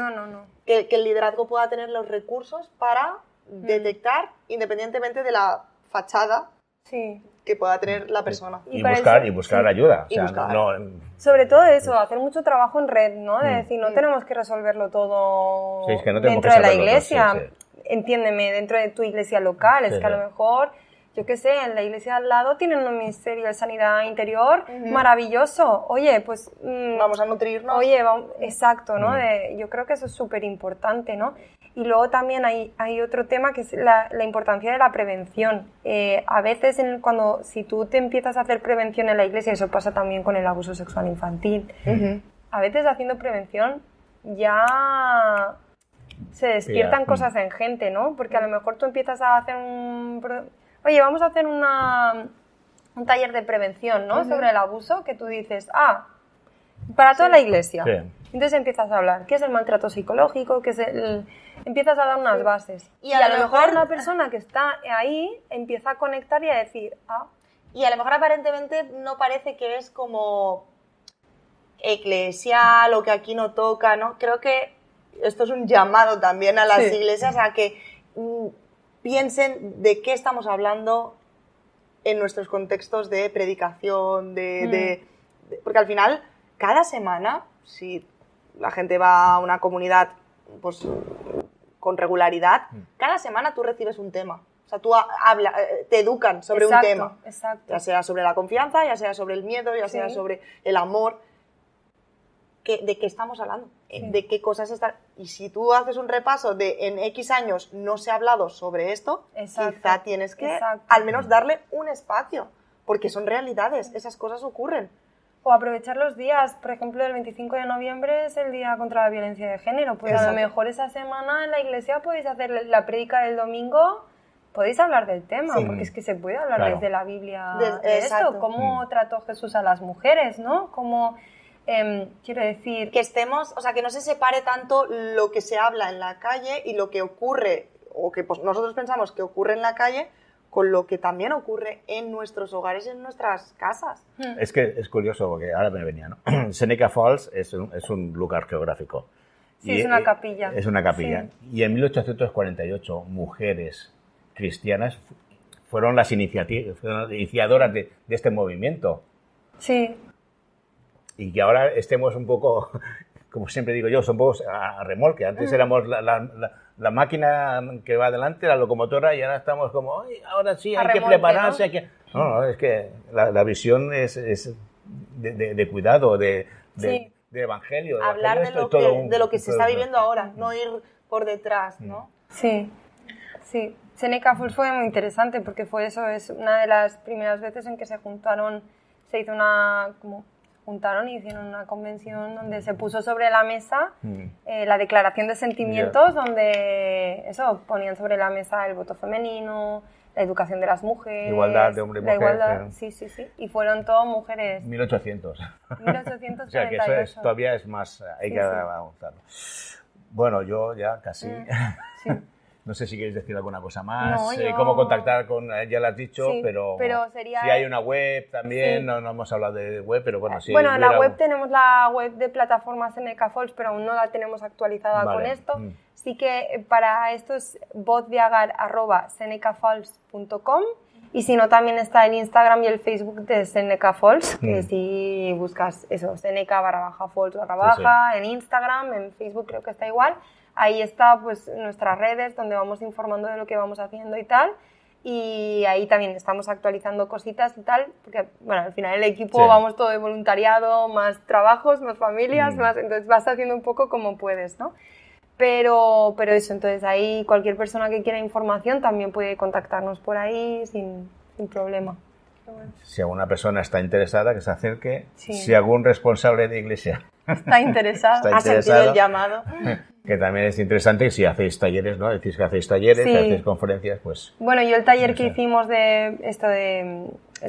que el liderazgo pueda tener los recursos para detectar, independientemente de la fachada que pueda tener la persona. Y buscar ayuda. O sea, sobre todo eso, hacer mucho trabajo en red, ¿no? De decir, no tenemos que resolverlo todo dentro de la iglesia. Entiéndeme, dentro de tu iglesia local. Es que a lo mejor... Yo qué sé, en la iglesia al lado tienen un ministerio de sanidad interior maravilloso. Oye, pues... vamos a nutrirnos. Oye, exacto, ¿no? Yo creo que eso es súper importante, ¿no? Y luego también hay otro tema que es la importancia de la prevención. A veces si tú te empiezas a hacer prevención en la iglesia, eso pasa también con el abuso sexual infantil, a veces haciendo prevención ya se despiertan cosas en gente, ¿no? Porque a lo mejor tú empiezas a hacer oye, vamos a hacer un taller de prevención, ¿no? Sobre el abuso, que tú dices, para toda la iglesia. Sí. Entonces empiezas a hablar, ¿qué es el maltrato psicológico? Empiezas a dar unas bases. Y a lo mejor una persona que está ahí empieza a conectar y a decir, Y a lo mejor aparentemente no parece que es como eclesial o que aquí no toca, ¿no? Creo que esto es un llamado también a las iglesias a que piensen de qué estamos hablando en nuestros contextos de predicación, porque al final, cada semana, si la gente va a una comunidad pues, con regularidad, cada semana tú recibes un tema. O sea, te educan sobre un tema. Exacto. Ya sea sobre la confianza, ya sea sobre el miedo, ya sea sobre el amor. ¿De qué estamos hablando? ¿De qué cosas están? Y si tú haces un repaso de en X años no se ha hablado sobre esto, quizá tienes que al menos darle un espacio, porque son realidades, esas cosas ocurren. O aprovechar los días, por ejemplo, el 25 de noviembre es el Día contra la Violencia de Género, pues a lo mejor esa semana en la iglesia podéis hacer la prédica del domingo, podéis hablar del tema, porque es que se puede hablar desde la Biblia de esto, cómo trató Jesús a las mujeres, ¿no? Quiero decir... Que estemos, o sea, que no se separe tanto lo que se habla en la calle y lo que ocurre, o que pues, nosotros pensamos que ocurre en la calle, con lo que también ocurre en nuestros hogares y en nuestras casas. Es que es curioso, porque ahora me venía, ¿no? Seneca Falls es un lugar geográfico. Sí, es una capilla. Es una capilla. Sí. Y en 1848, mujeres cristianas fueron las iniciadoras de este movimiento. Sí. Y que ahora estemos un poco, como siempre digo yo, son pocos a remolque. Antes éramos la máquina que va adelante, la locomotora, y ahora estamos como, ahora sí, hay que prepararse. ¿No? No, es que la visión es de cuidado, de evangelio. Hablar de lo que se está viviendo ahora, no ir por detrás, ¿no? Sí, sí. Seneca Falls fue muy interesante porque fue eso, es una de las primeras veces en que juntaron y hicieron una convención donde se puso sobre la mesa la declaración de sentimientos, donde ponían sobre la mesa el voto femenino, la educación de las mujeres, igualdad de hombre y mujer. Igualdad, sí. Y fueron todas mujeres. 1800. 1848. O sea, que eso todavía es más, hay que avanzarlo. Bueno, yo ya casi... Sí. No sé si queréis decir alguna cosa más, no, cómo contactar con, ya lo has dicho, pero sería, si hay una web también, no hemos hablado de web, pero bueno, sí. Bueno, en la web tenemos la web de plataforma Seneca Falls, pero aún no la tenemos actualizada con esto. Sí que para esto es botviagar@senecafalls.com, y si no también está el Instagram y el Facebook de Seneca Falls, que si buscas eso, Seneca_Falls en Instagram, en Facebook creo que está igual. Ahí está pues nuestras redes donde vamos informando de lo que vamos haciendo y tal, y ahí también estamos actualizando cositas y tal, porque bueno, al final el equipo vamos todo de voluntariado, más trabajos, más familias, entonces vas haciendo un poco como puedes, ¿no? Pero eso, entonces ahí cualquier persona que quiera información también puede contactarnos por ahí sin problema. Si alguna persona está interesada, que se acerque. Si algún responsable de iglesia está interesado, ha sentido el llamado, que también es interesante. Y si hacéis talleres, ¿no? Decís que hacéis talleres, que hacéis conferencias, pues... Bueno, yo el taller que hicimos el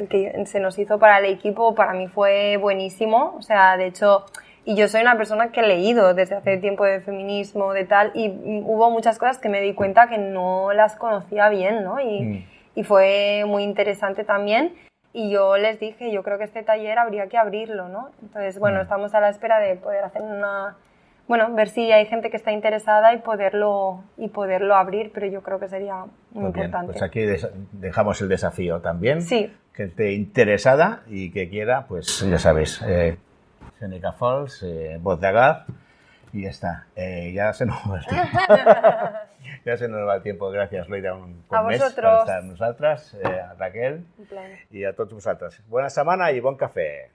que se nos hizo para el equipo, para mí fue buenísimo. O sea, de hecho, y yo soy una persona que he leído desde hace tiempo de feminismo, de tal, y hubo muchas cosas que me di cuenta que no las conocía bien, ¿no? Y fue muy interesante también. Y yo les dije, yo creo que este taller habría que abrirlo, ¿no? Entonces, bueno, estamos a la espera de poder hacer ver si hay gente que está interesada y poderlo abrir, pero yo creo que sería muy importante. Pues aquí dejamos el desafío también. Sí. Que esté interesada y que quiera, pues ya sabéis, Seneca Falls, Voz de Agar, y ya está. Ya se nos va el tiempo. Ya se nos va el tiempo. Gracias, Loida, a mes vosotros. por estar amb nosaltres, a Raquel, y a tots vosaltres. Buena setmana i bon cafè.